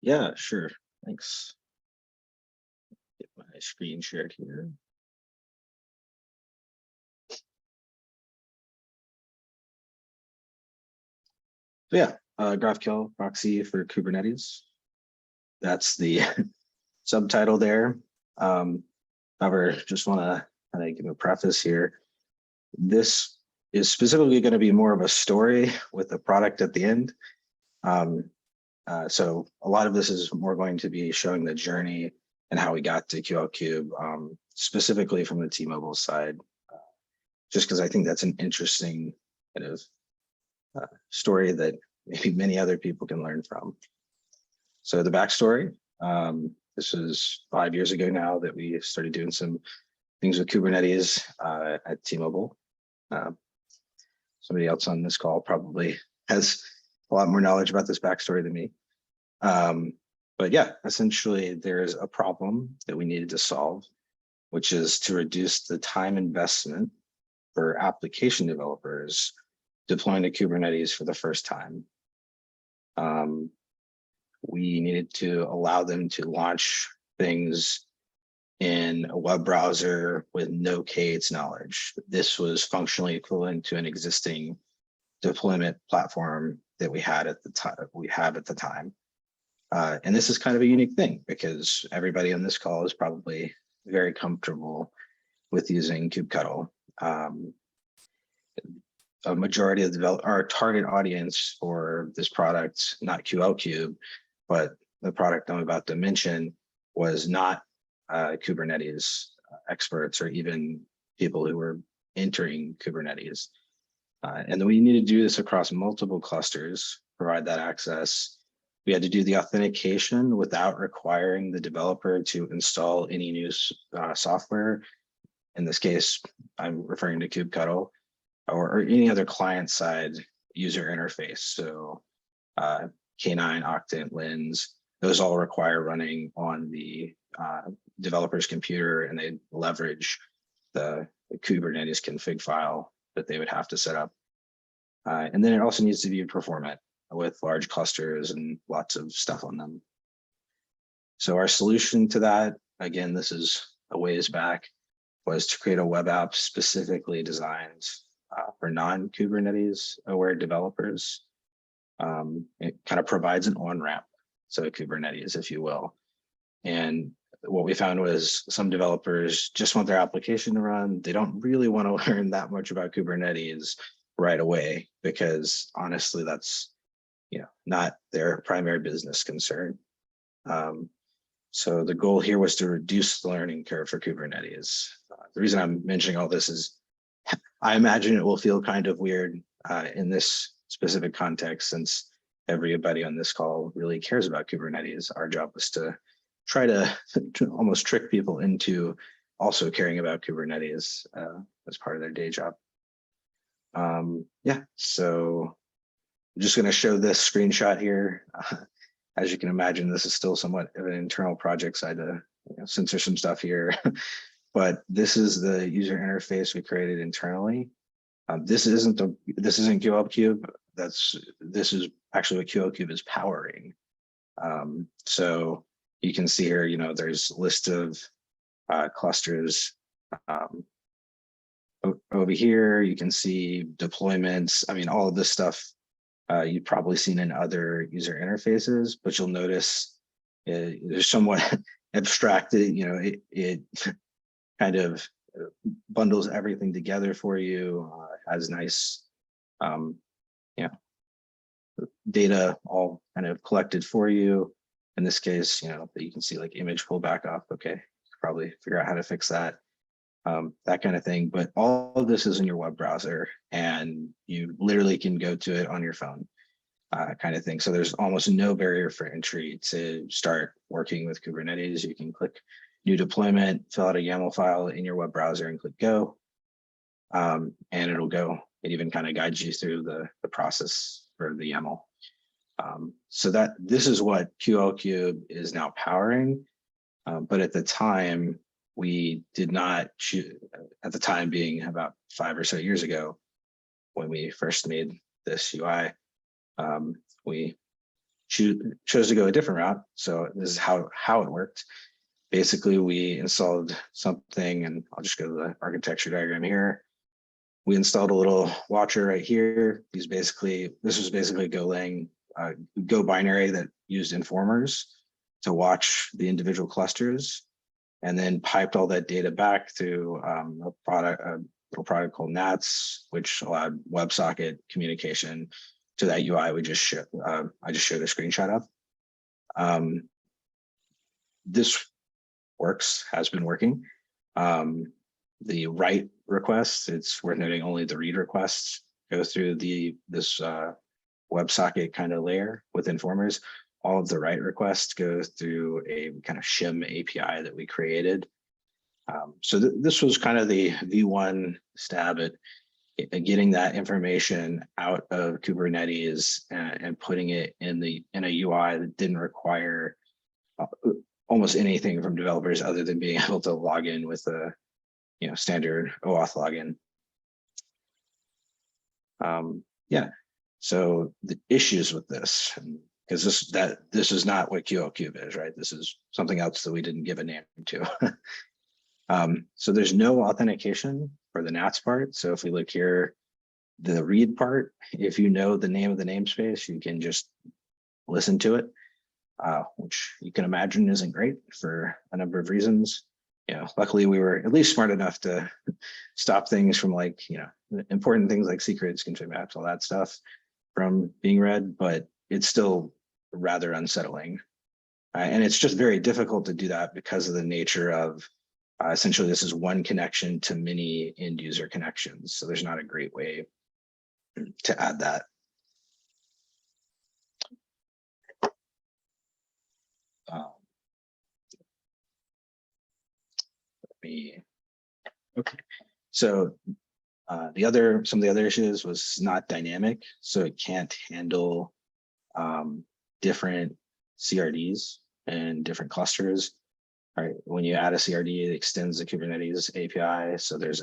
Yeah, sure. Thanks. Get my screen shared here. So yeah, GraphQL proxy for Kubernetes. That's the subtitle there. However, just want to kind of give a preface here. This is specifically going to be more of a story with a product at the end. So a lot of this is more going to be showing the journey and how we got to QLKube, specifically from the T-Mobile side, just because I think that's an interesting kind of story that maybe many other people can learn from. So the backstory, this was 5 years ago now that we started doing some things with Kubernetes at T-Mobile. Somebody else on this call probably has a lot more knowledge about this backstory than me. But yeah, essentially there's a problem that we needed to solve, which is to reduce the time investment for application developers deploying to Kubernetes for the first time. We needed to allow them to launch things in a web browser with no k8s knowledge. This was functionally equivalent to an existing deployment platform that we had at the time. And this is kind of a unique thing because everybody on this call is probably very comfortable with using kubectl. A majority of our target audience for this product, not QLKube, but the product I'm about to mention, was not Kubernetes experts or even people who were entering Kubernetes. And then we need to do this across multiple clusters, provide that access. We had to do the authentication without requiring the developer to install any new software. In this case, I'm referring to kubectl or any other client-side user interface. So K9, Octant, Lens, those all require running on the developer's computer, and they leverage the Kubernetes config file that they would have to set up. And then it also needs to be performant with large clusters and lots of stuff on them. So our solution to that, again, this is a ways back, was to create a web app specifically designed for non-Kubernetes aware developers. It kind of provides an on-ramp to Kubernetes, if you will. And what we found was some developers just want their application to run. They don't really want to learn that much about Kubernetes right away, because honestly, that's not their primary business concern. So the goal here was to reduce the learning curve for Kubernetes. The reason I'm mentioning all this is I imagine it will feel kind of weird in this specific context, since everybody on this call really cares about Kubernetes. Our job was to try to almost trick people into also caring about Kubernetes as part of their day job. Yeah, so I'm just going to show this screenshot here. As you can imagine, this is still somewhat of an internal project, so I had to censor some stuff here. But this is the user interface we created internally. This isn't QLKube. This is actually what QLKube is powering. So you can see here, there's a list of clusters. Over here, you can see deployments. I mean, all of this stuff you've probably seen in other user interfaces, but you'll notice they're somewhat abstracted. It kind of bundles everything together for you, has nice data all kind of collected for you. In this case, you can see like image pull back up. Okay, probably figure out how to fix that. That kind of thing. But all of this is in your web browser, and you literally can go to it on your phone, kind of thing. So there's almost no barrier for entry to start working with Kubernetes. You can click new deployment, fill out a YAML file in your web browser and click go. And it'll go. It even kind of guides you through the process for the YAML. So that this is what QLKube is now powering. But at the time, we did not choose, at the time being about 5 or so years ago, when we first made this UI, we chose to go a different route. So this is how it worked. Basically, we installed something, and I'll just go to the architecture diagram here. We installed a little watcher right here. This was basically Golang, Go binary that used informers to watch the individual clusters, and then piped all that data back through a little product called Nats, which allowed WebSocket communication to that UI we just showed. I just showed a screenshot of. This works, has been working. The write requests, it's worth noting only the read requests go through this WebSocket kind of layer with informers. All of the write requests go through a kind of shim API that we created. So this was kind of the V1 stab at getting that information out of Kubernetes and putting it in a UI that didn't require almost anything from developers other than being able to log in with a standard OAuth login. Yeah. So the issues with this, because this is not what QLKube is, right? This is something else that we didn't give a name to. So there's no authentication for the Nats part. So if we look here, the read part, if you know the name of the namespace, you can just listen to it, which you can imagine isn't great for a number of reasons. Luckily we were at least smart enough to stop things from important things like secrets, config maps, all that stuff from being read, but it's still rather unsettling. And it's just very difficult to do that because of the nature of essentially this is one connection to many end user connections. So there's not a great way to add that. Okay. So some of the other issues was not dynamic, so it can't handle different CRDs and different clusters. All right, when you add a CRD, it extends the Kubernetes API, so there's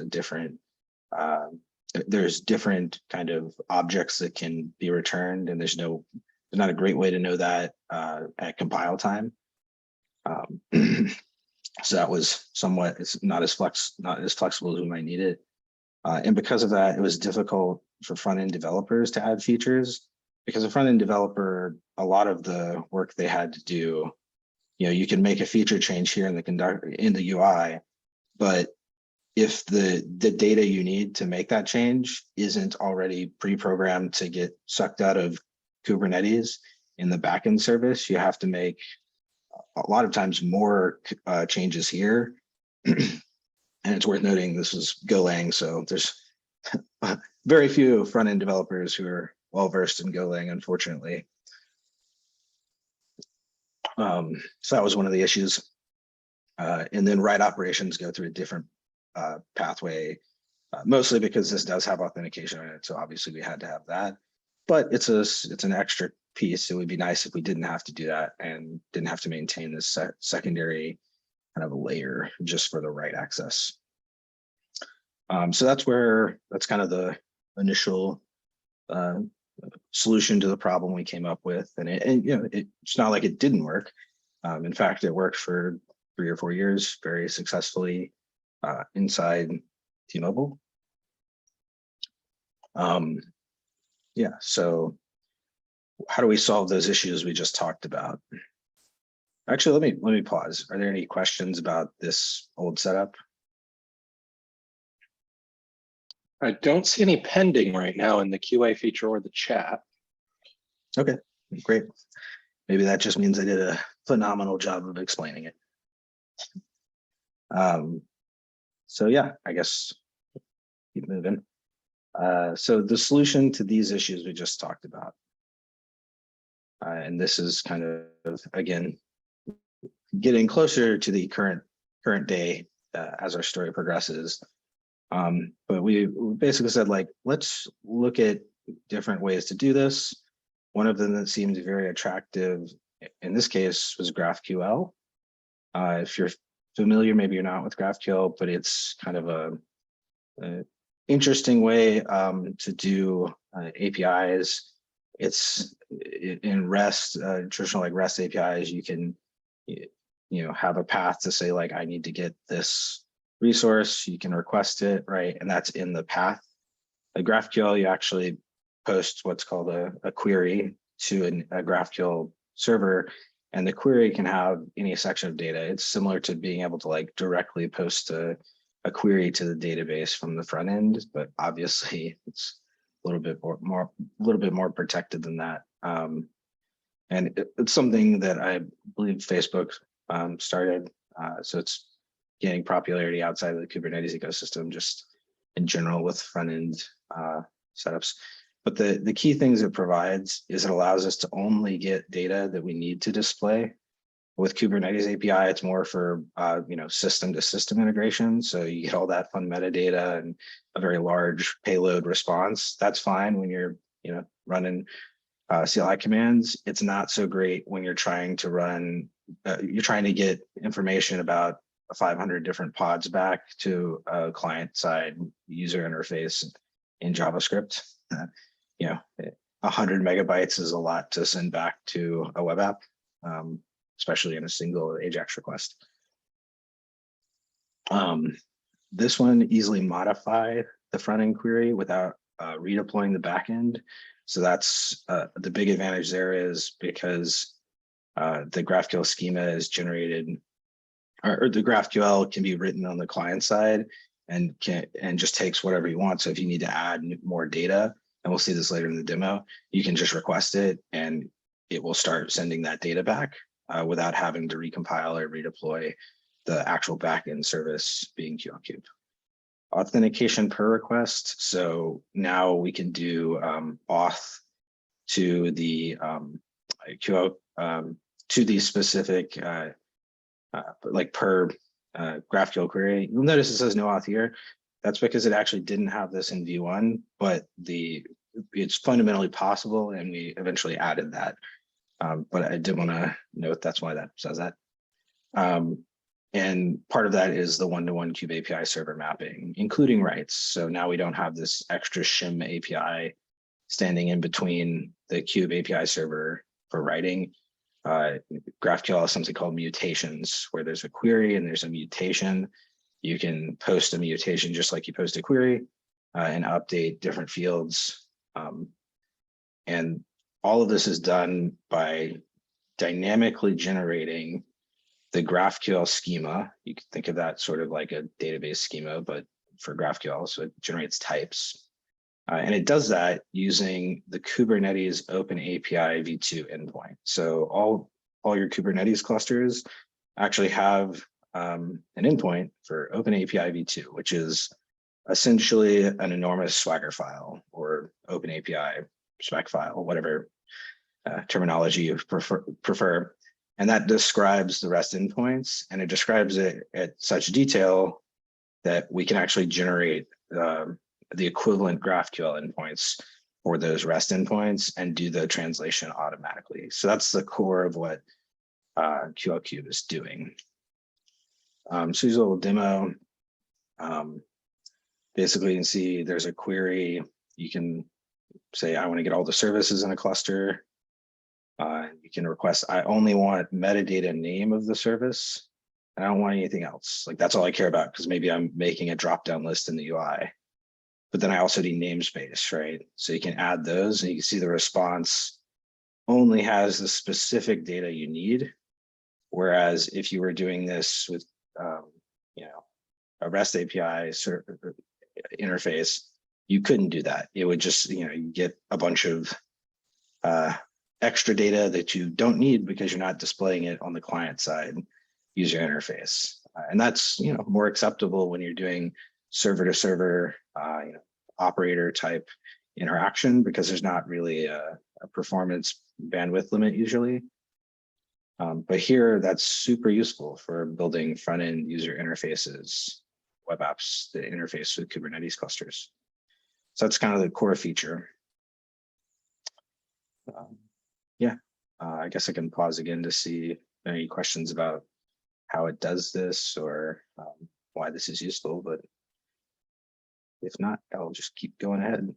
different kind of objects that can be returned, and there's not a great way to know that at compile time. So that was somewhat, it's not as flexible as we might need it. And because of that, it was difficult for front-end developers to add features, because a front-end developer, a lot of the work they had to do, you can make a feature change here in the UI, but if the data you need to make that change isn't already pre-programmed to get sucked out of Kubernetes in the backend service, you have to make a lot of times more changes here. And it's worth noting this is Golang, so there's very few front-end developers who are well-versed in Golang, unfortunately. So that was one of the issues. And then write operations go through a different pathway, mostly because this does have authentication in it, so obviously we had to have that. But it's an extra piece. It would be nice if we didn't have to do that and didn't have to maintain this secondary kind of a layer just for the write access. So that's kind of the initial solution to the problem we came up with, and it's not like it didn't work. In fact, it worked for 3 or 4 years very successfully inside T-Mobile. Yeah, so how do we solve those issues we just talked about? Actually, let me pause. Are there any questions about this old setup? I don't see any pending right now in the QA feature or the chat. Okay, great. Maybe that just means I did a phenomenal job of explaining it. So yeah, I guess keep moving. So the solution to these issues we just talked about, and this is kind of, again, getting closer to the current day as our story progresses. But we basically said, let's look at different ways to do this. One of them that seemed very attractive in this case was GraphQL. If you're familiar, maybe you're not with GraphQL, but it's kind of a interesting way to do APIs. It's in REST, traditional like REST APIs, you can have a path to say like, I need to get this resource, you can request it, right? And that's in the path. A GraphQL, you actually post what's called a query to a GraphQL server, and the query can have any section of data. It's similar to being able to like directly post a query to the database from the front end, but obviously it's a little bit more protected than that. And it's something that I believe Facebook started, so it's gaining popularity outside of the Kubernetes ecosystem, just in general with front end setups. But the key things it provides is it allows us to only get data that we need to display. With Kubernetes API, it's more for system to system integration. So you get all that fun metadata and a very large payload response. That's fine when you're running CLI commands. It's not so great when you're trying to run, you're trying to get information about 500 different pods back to a client side user interface in JavaScript. 100 megabytes is a lot to send back to a web app, especially in a single AJAX request. This one easily modify the front end query without redeploying the back end. So that's the big advantage there is because the GraphQL schema is generated, or the GraphQL can be written on the client side and just takes whatever you want. So if you need to add more data, and we'll see this later in the demo, you can just request it and it will start sending that data back without having to recompile or redeploy the actual backend service being QLKube. Authentication per request. So now we can do auth to the to the specific like per GraphQL query. You'll notice it says no auth here. That's because it actually didn't have this in V1, but it's fundamentally possible, and we eventually added that. But I did want to note that's why that says that. And part of that is the one-to-one Kube API server mapping, including writes. So now we don't have this extra shim API standing in between the Kube API server for writing. GraphQL has something called mutations, where there's a query and there's a mutation. You can post a mutation just like you post a query and update different fields. And all of this is done by dynamically generating the GraphQL schema. You can think of that sort of like a database schema, but for GraphQL, so it generates types. And it does that using the Kubernetes Open API v2 endpoint. So all your Kubernetes clusters actually have an endpoint for Open API v2, which is essentially an enormous Swagger file or Open API spec file, whatever terminology you prefer. And that describes the REST endpoints, and it describes it at such detail that we can actually generate the equivalent GraphQL endpoints for those REST endpoints and do the translation automatically. So that's the core of what QLKube is doing. So here's a little demo. Basically, you can see there's a query. You can say, I want to get all the services in a cluster. You can request, I only want metadata name of the service, and I don't want anything else. Like, that's all I care about, because maybe I'm making a drop-down list in the UI. But then I also need namespace, right? So you can add those, and you can see the response only has the specific data you need. Whereas if you were doing this with, a REST API interface, you couldn't do that. It would just, you get a bunch of extra data that you don't need because you're not displaying it on the client side user interface. And that's, more acceptable when you're doing server to server, operator type interaction, because there's not really a performance bandwidth limit usually. But here, that's super useful for building front-end user interfaces, web apps that interface with Kubernetes clusters. So that's kind of the core feature. I guess I can pause again to see any questions about how it does this or why this is useful, but if not, I'll just keep going ahead.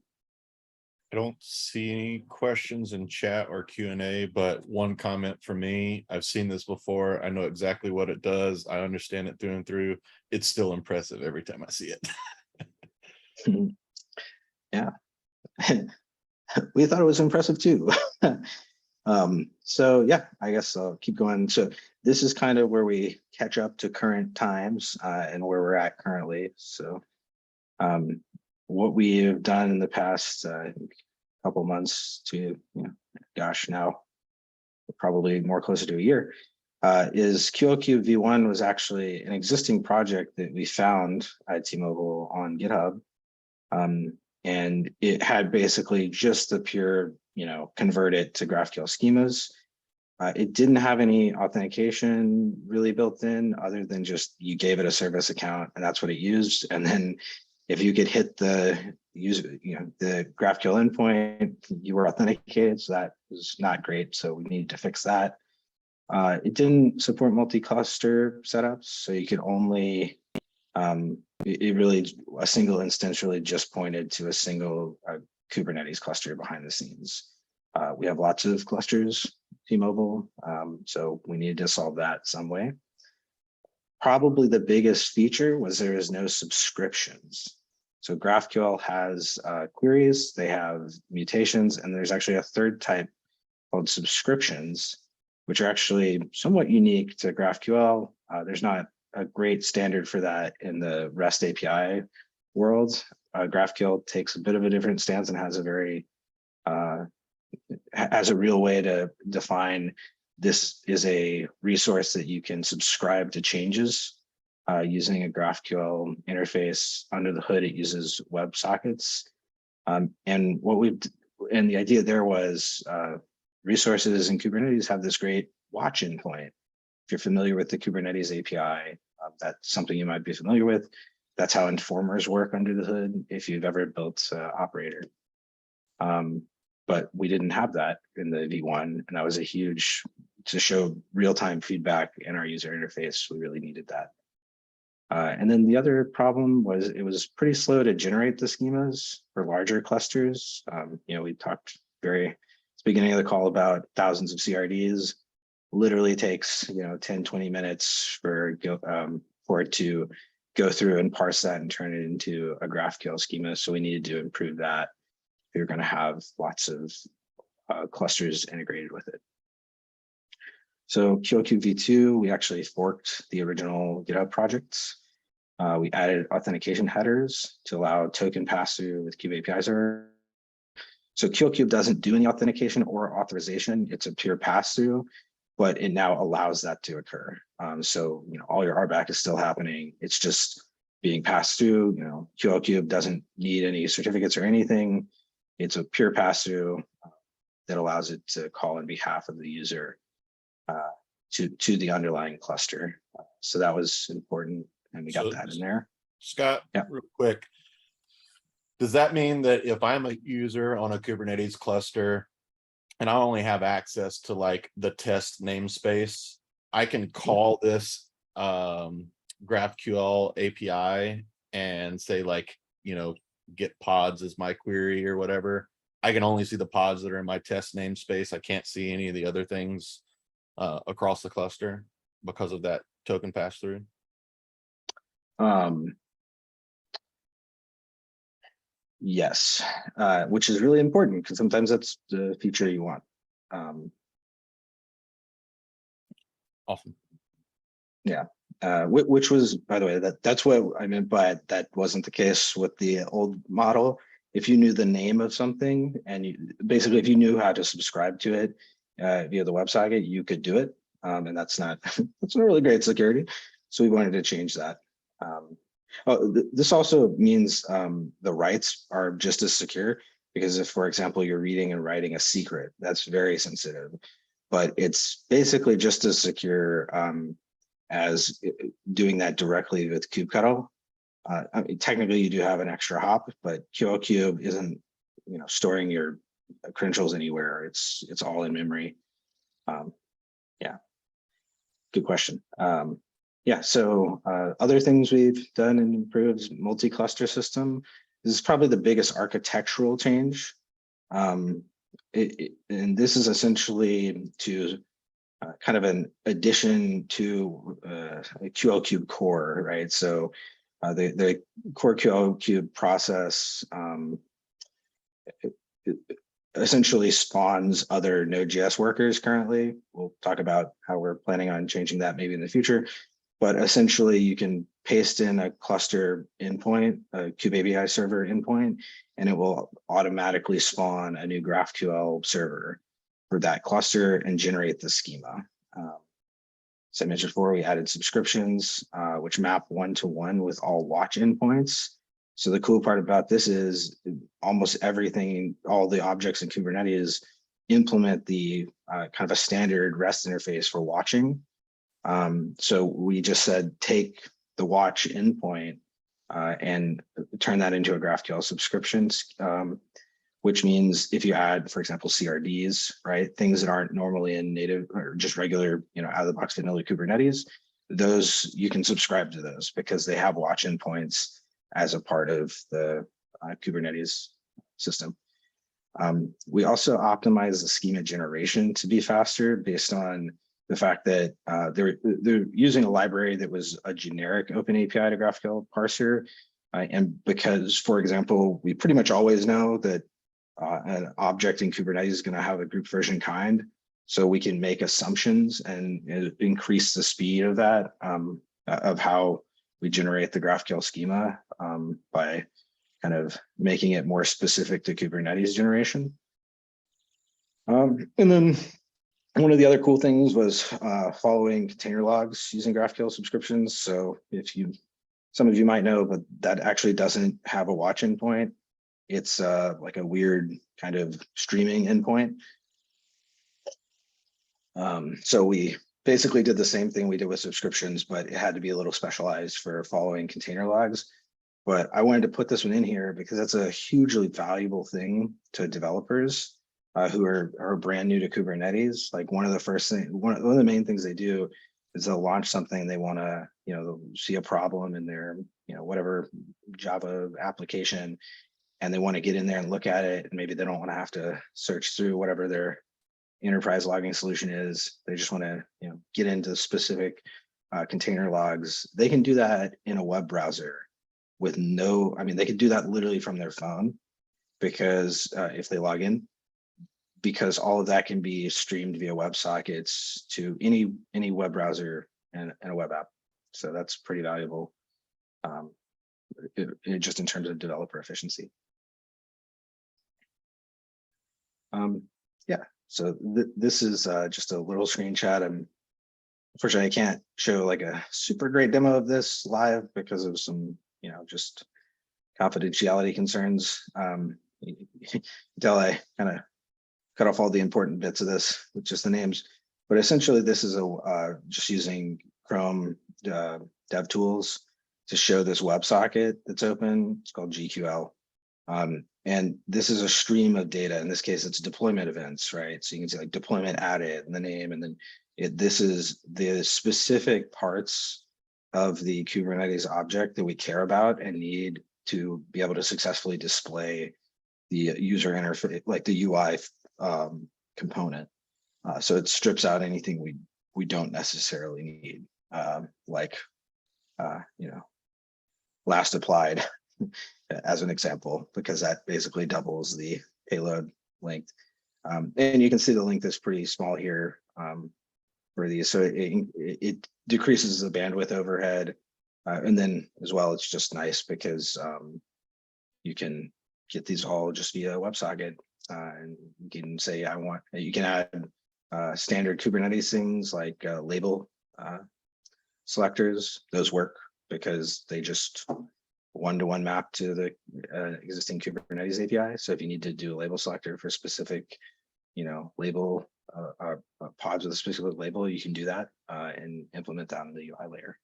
I don't see any questions in chat or Q&A, but one comment from me. I've seen this before. I know exactly what it does. I understand it through and through. It's still impressive every time I see it. Yeah. We thought it was impressive too. So yeah, I guess I'll keep going. So this is kind of where we catch up to current times and where we're at currently. So what we have done in the past couple months to, gosh, now probably more closer to a year, is QLKube V1 was actually an existing project that we found at T-Mobile on GitHub. And it had basically just the pure, convert it to GraphQL schemas. It didn't have any authentication really built in other than just you gave it a service account and that's what it used. And then if you could hit the user, the GraphQL endpoint, you were authenticated. So that was not great. So we needed to fix that. It didn't support multi-cluster setups. So you could only, it really, a single instance really just pointed to a single Kubernetes cluster behind the scenes. We have lots of clusters, T-Mobile, so we needed to solve that some way. Probably the biggest feature was there is no subscriptions. So GraphQL has queries, they have mutations, and there's actually a third type called subscriptions, which are actually somewhat unique to GraphQL. There's not a great standard for that in the REST API world. GraphQL takes a bit of a different stance and has a very has a real way to define this is a resource that you can subscribe to changes using a GraphQL interface. Under the hood, it uses WebSockets. And the idea there was resources in Kubernetes have this great watch endpoint. If you're familiar with the Kubernetes API, that's something you might be familiar with. That's how informers work under the hood if you've ever built Operator. But we didn't have that in the V1, and that was a huge, to show real-time feedback in our user interface, we really needed that. And then the other problem was it was pretty slow to generate the schemas for larger clusters. We talked at the beginning of the call about thousands of CRDs. Literally takes 10, 20 minutes for it to go through and parse that and turn it into a GraphQL schema. So we needed to improve that. We're going to have lots of clusters integrated with it. So QLKube V2, we actually forked the original GitHub projects. We added authentication headers to allow token pass-through with Kube API server. So QLKube doesn't do any authentication or authorization. It's a pure pass-through, but it now allows that to occur. So all your RBAC is still happening. It's just being passed through. QLKube doesn't need any certificates or anything. It's a pure pass-through that allows it to call on behalf of the user to the underlying cluster. So that was important, and we got that in there. Scott, real quick, does that mean that if I'm a user on a Kubernetes cluster and I only have access to like the test namespace, I can call this GraphQL API and say get pods as my query or whatever? I can only see the pods that are in my test namespace. I can't see any of the other things across the cluster because of that token pass through. Yes, which is really important because sometimes that's the feature you want. Awesome. Yeah, which was, by the way, that's what I meant by that wasn't the case with the old model. If you knew the name of something and basically if you knew how to subscribe to it via the WebSocket, you could do it. And that's not really great security. So we wanted to change that. This also means the rights are just as secure, because if, for example, you're reading and writing a secret, that's very sensitive, but it's basically just as secure as doing that directly with kubectl. I mean, technically you do have an extra hop, but QLKube isn't storing your credentials anywhere. It's all in memory. Yeah, good question. Yeah, so other things we've done and improved multi-cluster system. This is probably the biggest architectural change. And this is essentially to kind of an addition to QLKube core, right? So the core QLKube process it essentially spawns other Node.js workers currently. We'll talk about how we're planning on changing that maybe in the future. But essentially, you can paste in a cluster endpoint, a Kube API server endpoint, and it will automatically spawn a new GraphQL server for that cluster and generate the schema. As I mentioned before, we added subscriptions, which map one-to-one with all watch endpoints. So the cool part about this is almost everything, all the objects in Kubernetes implement the kind of a standard REST interface for watching. So we just said, take the watch endpoint and turn that into a GraphQL subscriptions, which means if you add, for example, CRDs, right, things that aren't normally in native or just regular, out of the box vanilla Kubernetes, those you can subscribe to those because they have watch endpoints as a part of the Kubernetes system. We also optimize the schema generation to be faster based on the fact that they're using a library that was a generic open API to GraphQL parser. And because, for example, we pretty much always know that an object in Kubernetes is going to have a group version kind. So we can make assumptions and increase the speed of that, of how we generate the GraphQL schema by kind of making it more specific to Kubernetes generation. And then one of the other cool things was following container logs using GraphQL subscriptions. So some of you might know, but that actually doesn't have a watch endpoint. It's like a weird kind of streaming endpoint. So we basically did the same thing we did with subscriptions, but it had to be a little specialized for following container logs. But I wanted to put this one in here because that's a hugely valuable thing to developers who are brand new to Kubernetes. Like one of the main things they do is they'll launch something, they want to, they'll see a problem in their, whatever Java application, and they want to get in there and look at it. And maybe they don't want to have to search through whatever their enterprise logging solution is. They just want to, get into specific container logs. They can do that in a web browser with they could do that literally from their phone because if they log in, because all of that can be streamed via WebSockets to any web browser and a web app. So that's pretty valuable just in terms of developer efficiency. Yeah, so this is just a little screenshot. Unfortunately, I can't show like a super great demo of this live because of some, just confidentiality concerns. Until I kind of cut off all the important bits of this with just the names. But essentially, this is just using Chrome dev tools to show this WebSocket that's open. It's called GQL. And this is a stream of data. In this case, it's deployment events, right? So you can see like deployment added and the name, and then this is the specific parts of the Kubernetes object that we care about and need to be able to successfully display the user interface, like the UI component. So it strips out anything we don't necessarily need, like last applied as an example, because that basically doubles the payload length. And you can see the length is pretty small here for these. So it decreases the bandwidth overhead. And then as well, it's just nice because you can get these all just via WebSocket. And you can say, you can add standard Kubernetes things like label selectors. Those work because they just one-to-one map to the existing Kubernetes API. So if you need to do a label selector for specific, label pods with a specific label, you can do that and implement that in the UI layer.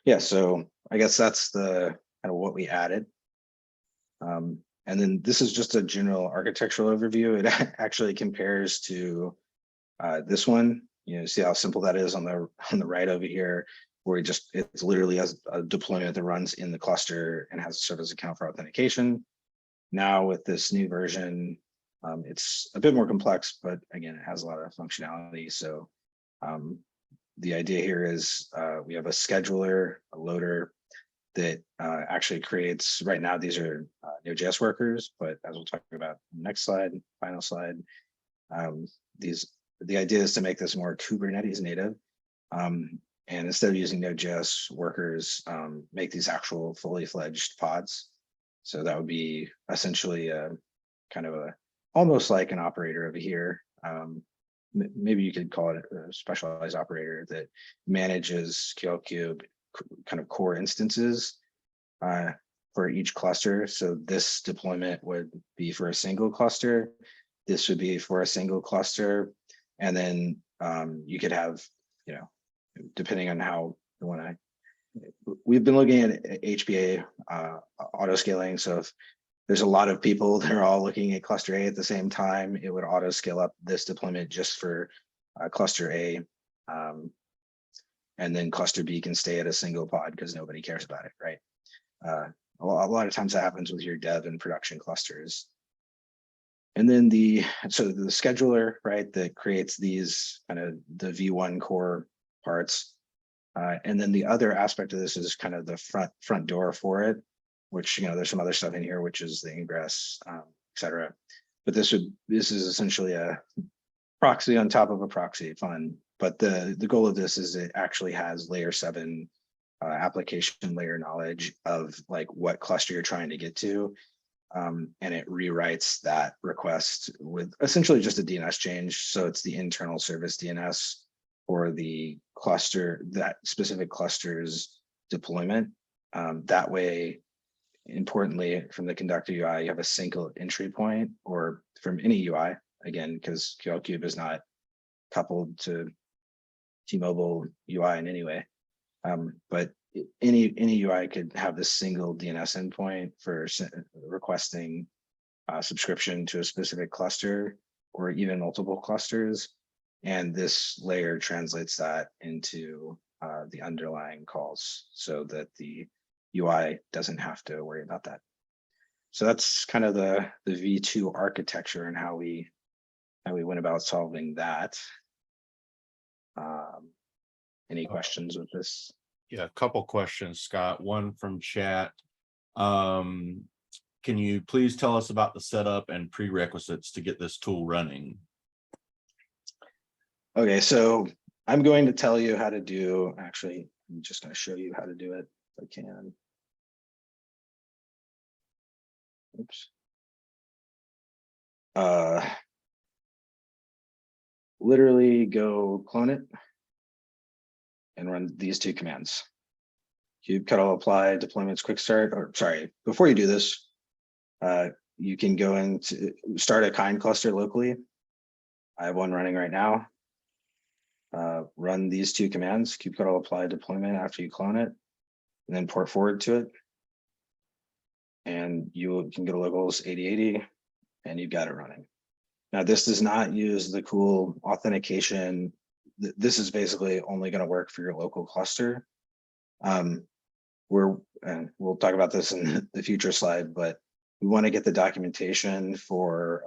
Yeah, so I guess that's the kind of what we added. And then this is just a general architectural overview. It actually compares to this one. You know, see how simple that is on the right over here, where it's literally has a deployment that runs in the cluster and has a service account for authentication. Now with this new version, it's a bit more complex, but again, it has a lot of functionality. So the idea here is we have a scheduler, a loader that actually creates, right now, these are Node.js workers, but as we'll talk about next slide, final slide, the idea is to make this more Kubernetes native. And instead of using Node.js workers, make these actual fully fledged pods. So that would be essentially a kind of almost like an operator over here. Maybe you could call it a specialized operator that manages QLKube kind of core instances for each cluster. So this deployment would be for a single cluster. This would be for a single cluster. And then you could have, you know, depending on how you want to, we've been looking at HBA auto scaling. So if there's a lot of people that are all looking at cluster A at the same time, it would auto scale up this deployment just for cluster A. And then cluster B can stay at a single pod because nobody cares about it, right? A lot of times that happens with your dev and production clusters. And then the scheduler, right, that creates these kind of the V1 core parts. And then the other aspect of this is kind of the front door for it, which, you know, there's some other stuff in here, which is the ingress, et cetera. But this is essentially a proxy on top of a proxy, fun. But the goal of this is it actually has layer 7 application layer knowledge of like what cluster you're trying to get to. And it rewrites that request with essentially just a DNS change. So it's the internal service DNS for the cluster, that specific cluster's deployment. That way, importantly, from the conductor UI, you have a single entry point, or from any UI, again, because QLKube is not coupled to T-Mobile UI in any way. But any UI could have this single DNS endpoint for requesting subscription to a specific cluster or even multiple clusters. And this layer translates that into the underlying calls so that the UI doesn't have to worry about that. So that's kind of the V2 architecture and how we went about solving that. Any questions with this? Yeah, a couple questions, Scott. One from chat. Can you please tell us about the setup and prerequisites to get this tool running? Okay, so I'm going to tell you how to do, actually, I'm just going to show you how to do it if I can. Oops. Literally go clone it and run these 2 commands. Kubectl apply deployments quick start, or sorry, before you do this, you can go into start a kind cluster locally. I have one running right now. Run these 2 commands, kubectl apply deployment after you clone it, and then port forward to it. And you can go to locals 8080 and you've got it running. Now, this does not use the cool authentication. This is basically only going to work for your local cluster. We'll talk about this in the future slide, but we want to get the documentation for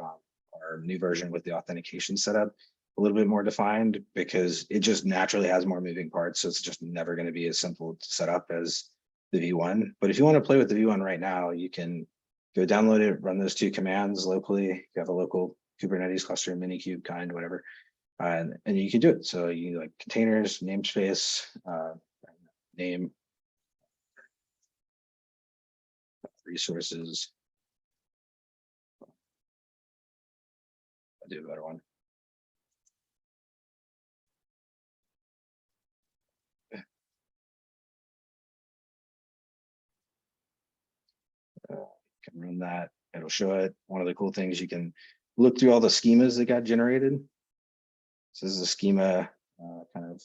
our new version with the authentication setup a little bit more defined, because it just naturally has more moving parts. So it's just never going to be as simple to set up as the V1. But if you want to play with the V1 right now, you can go download it, run those 2 commands locally. You have a local Kubernetes cluster, Minikube kind, whatever, and you can do it. So you like containers, namespace, name, resources. I'll do a better one. Can run that. It'll show it. One of the cool things, you can look through all the schemas that got generated. So this is a schema kind of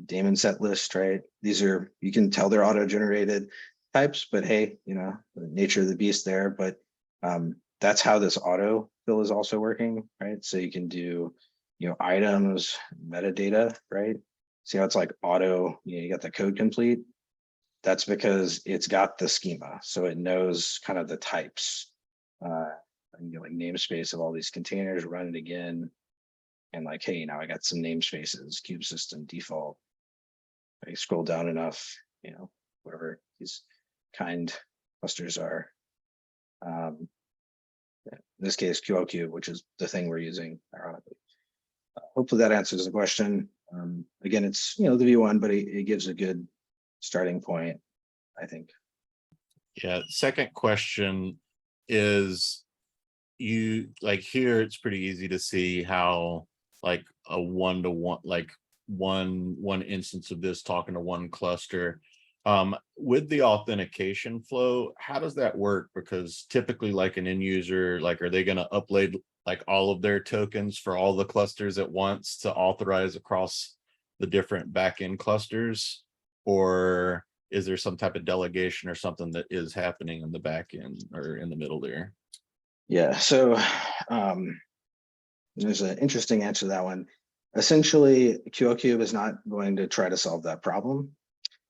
daemon set list, right? These are, you can tell they're auto-generated. types, but hey, the nature of the beast there. But that's how this auto fill is also working, right? So you can do, items, metadata, right? See how it's like auto, you got the code complete. That's because it's got the schema. So it knows kind of the types. I can get like namespace of all these containers, run it again. And like, hey, now I got some namespaces, cube system default. I scroll down enough, whatever these kind clusters are. In this case, QLKube, which is the thing we're using, ironically. Hopefully that answers the question. Again, it's, the V1, but it gives a good starting point, I think. Yeah, second question is, you like here, it's pretty easy to see how like a one-to-one, like one instance of this talking to one cluster. With the authentication flow, how does that work? Because typically like an end user, like, are they going to upload like all of their tokens for all the clusters at once to authorize across the different backend clusters? Or is there some type of delegation or something that is happening in the backend or in the middle there? Yeah, so there's an interesting answer to that one. Essentially, QLKube is not going to try to solve that problem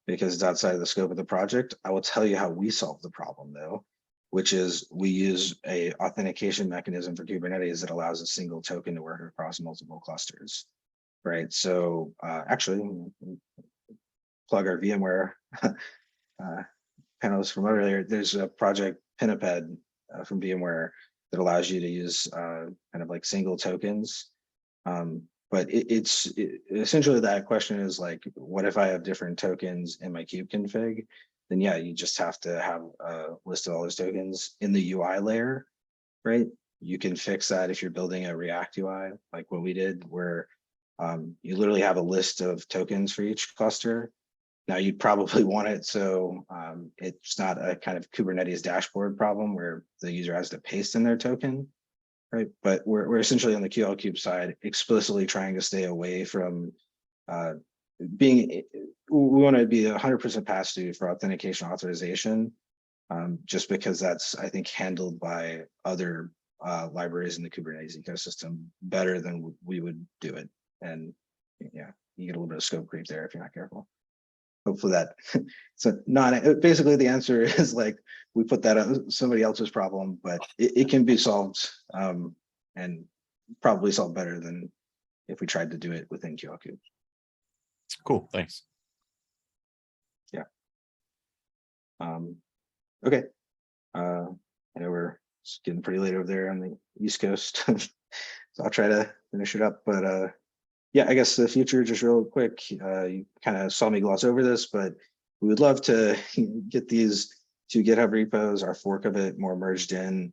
because it's outside of the scope of the project. I will tell you how we solve the problem though, which is we use a authentication mechanism for Kubernetes that allows a single token to work across multiple clusters, right? So actually, plug our VMware panelists from earlier. There's a project Pinniped from VMware that allows you to use kind of like single tokens. But essentially that question is like, what if I have different tokens in my kube config? Then yeah, you just have to have a list of all those tokens in the UI layer, right? You can fix that if you're building a React UI, like what we did, where you literally have a list of tokens for each cluster. Now you'd probably want it so it's not a kind of Kubernetes dashboard problem where the user has to paste in their token, right? But we're essentially on the QLKube side explicitly trying to stay away from we want to be 100% pass-through for authentication authorization, just because that's, I think, handled by other libraries in the Kubernetes ecosystem better than we would do it. And yeah, you get a little bit of scope creep there if you're not careful. Hopefully that, so basically the answer is like, we put that on somebody else's problem, but it can be solved and probably solved better than if we tried to do it within QLKube. Cool, thanks. Yeah. Okay. I know we're getting pretty late over there on the East Coast, so I'll try to finish it up, but yeah, I guess the future, just real quick, you kind of saw me gloss over this, but we would love to get these two GitHub repos, our fork of it, more merged in.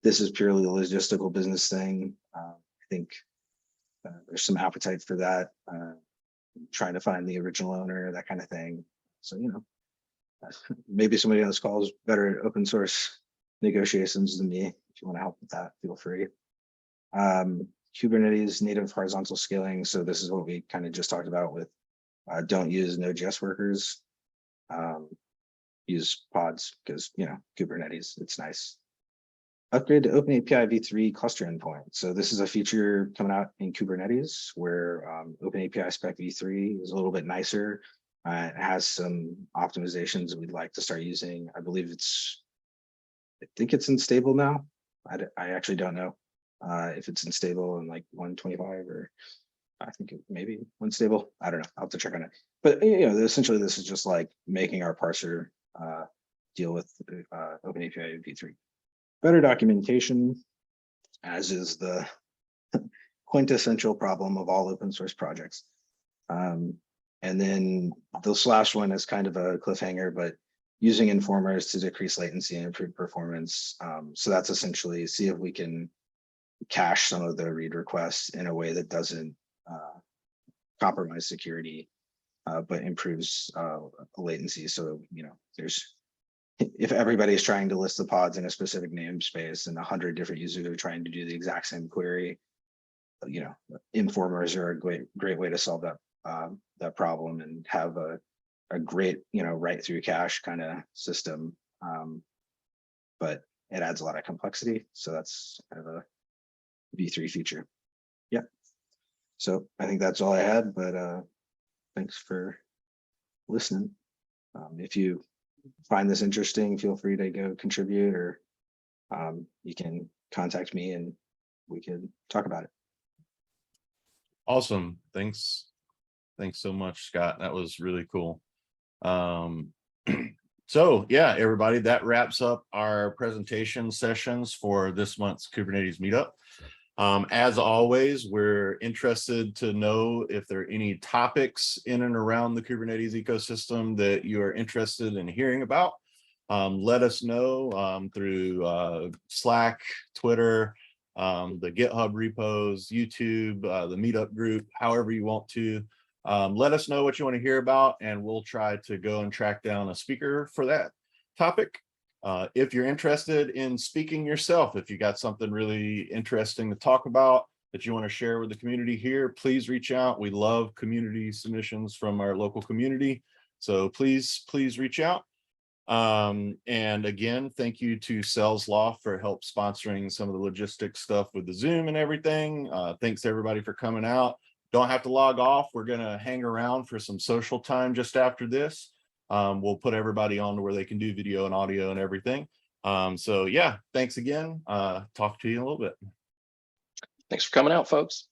This is purely a logistical business thing. I think there's some appetite for that, trying to find the original owner, that kind of thing. So, maybe somebody on this call is better at open source negotiations than me. If you want to help with that, feel free. Kubernetes native horizontal scaling. So this is what we kind of just talked about with don't use Node.js workers. Use pods because, Kubernetes, it's nice. Upgrade to OpenAPI v3 cluster endpoint. So this is a feature coming out in Kubernetes where OpenAPI spec v3 is a little bit nicer. It has some optimizations we'd like to start using. I think it's unstable now. I actually don't know if it's unstable in like 125 or I think it maybe unstable. I don't know. I'll have to check on it. But essentially this is just like making our parser deal with OpenAPI v3. Better documentation, as is the quintessential problem of all open source projects. And then the last one is kind of a cliffhanger, but using informers to decrease latency and improve performance. So that's essentially see if we can cache some of the read requests in a way that doesn't compromise security, but improves latency. So, if everybody's trying to list the pods in a specific namespace and 100 different users are trying to do the exact same query, informers are a great way to solve that problem and have a a great, right through cache kind of system. But it adds a lot of complexity. So that's kind of a V3 feature. Yeah. So I think that's all I had, but thanks for listening. If you find this interesting, feel free to go contribute, or you can contact me and we can talk about it. Awesome. Thanks so much, Scott. That was really cool. So yeah, everybody, that wraps up our presentation sessions for this month's Kubernetes Meetup. As always, we're interested to know if there are any topics in and around the Kubernetes ecosystem that you are interested in hearing about. Let us know through Slack, Twitter, the GitHub repos, YouTube, the Meetup group, however you want to. Let us know what you want to hear about, and we'll try to go and track down a speaker for that topic. If you're interested in speaking yourself, if you got something really interesting to talk about that you want to share with the community here, please reach out. We love community submissions from our local community. So please reach out. And again, thank you to Sells Law for help sponsoring some of the logistics stuff with the Zoom and everything. Thanks everybody for coming out. Don't have to log off. We're going to hang around for some social time just after this. We'll put everybody on to where they can do video and audio and everything. So yeah, thanks again. Talk to you in a little bit. Thanks for coming out, folks.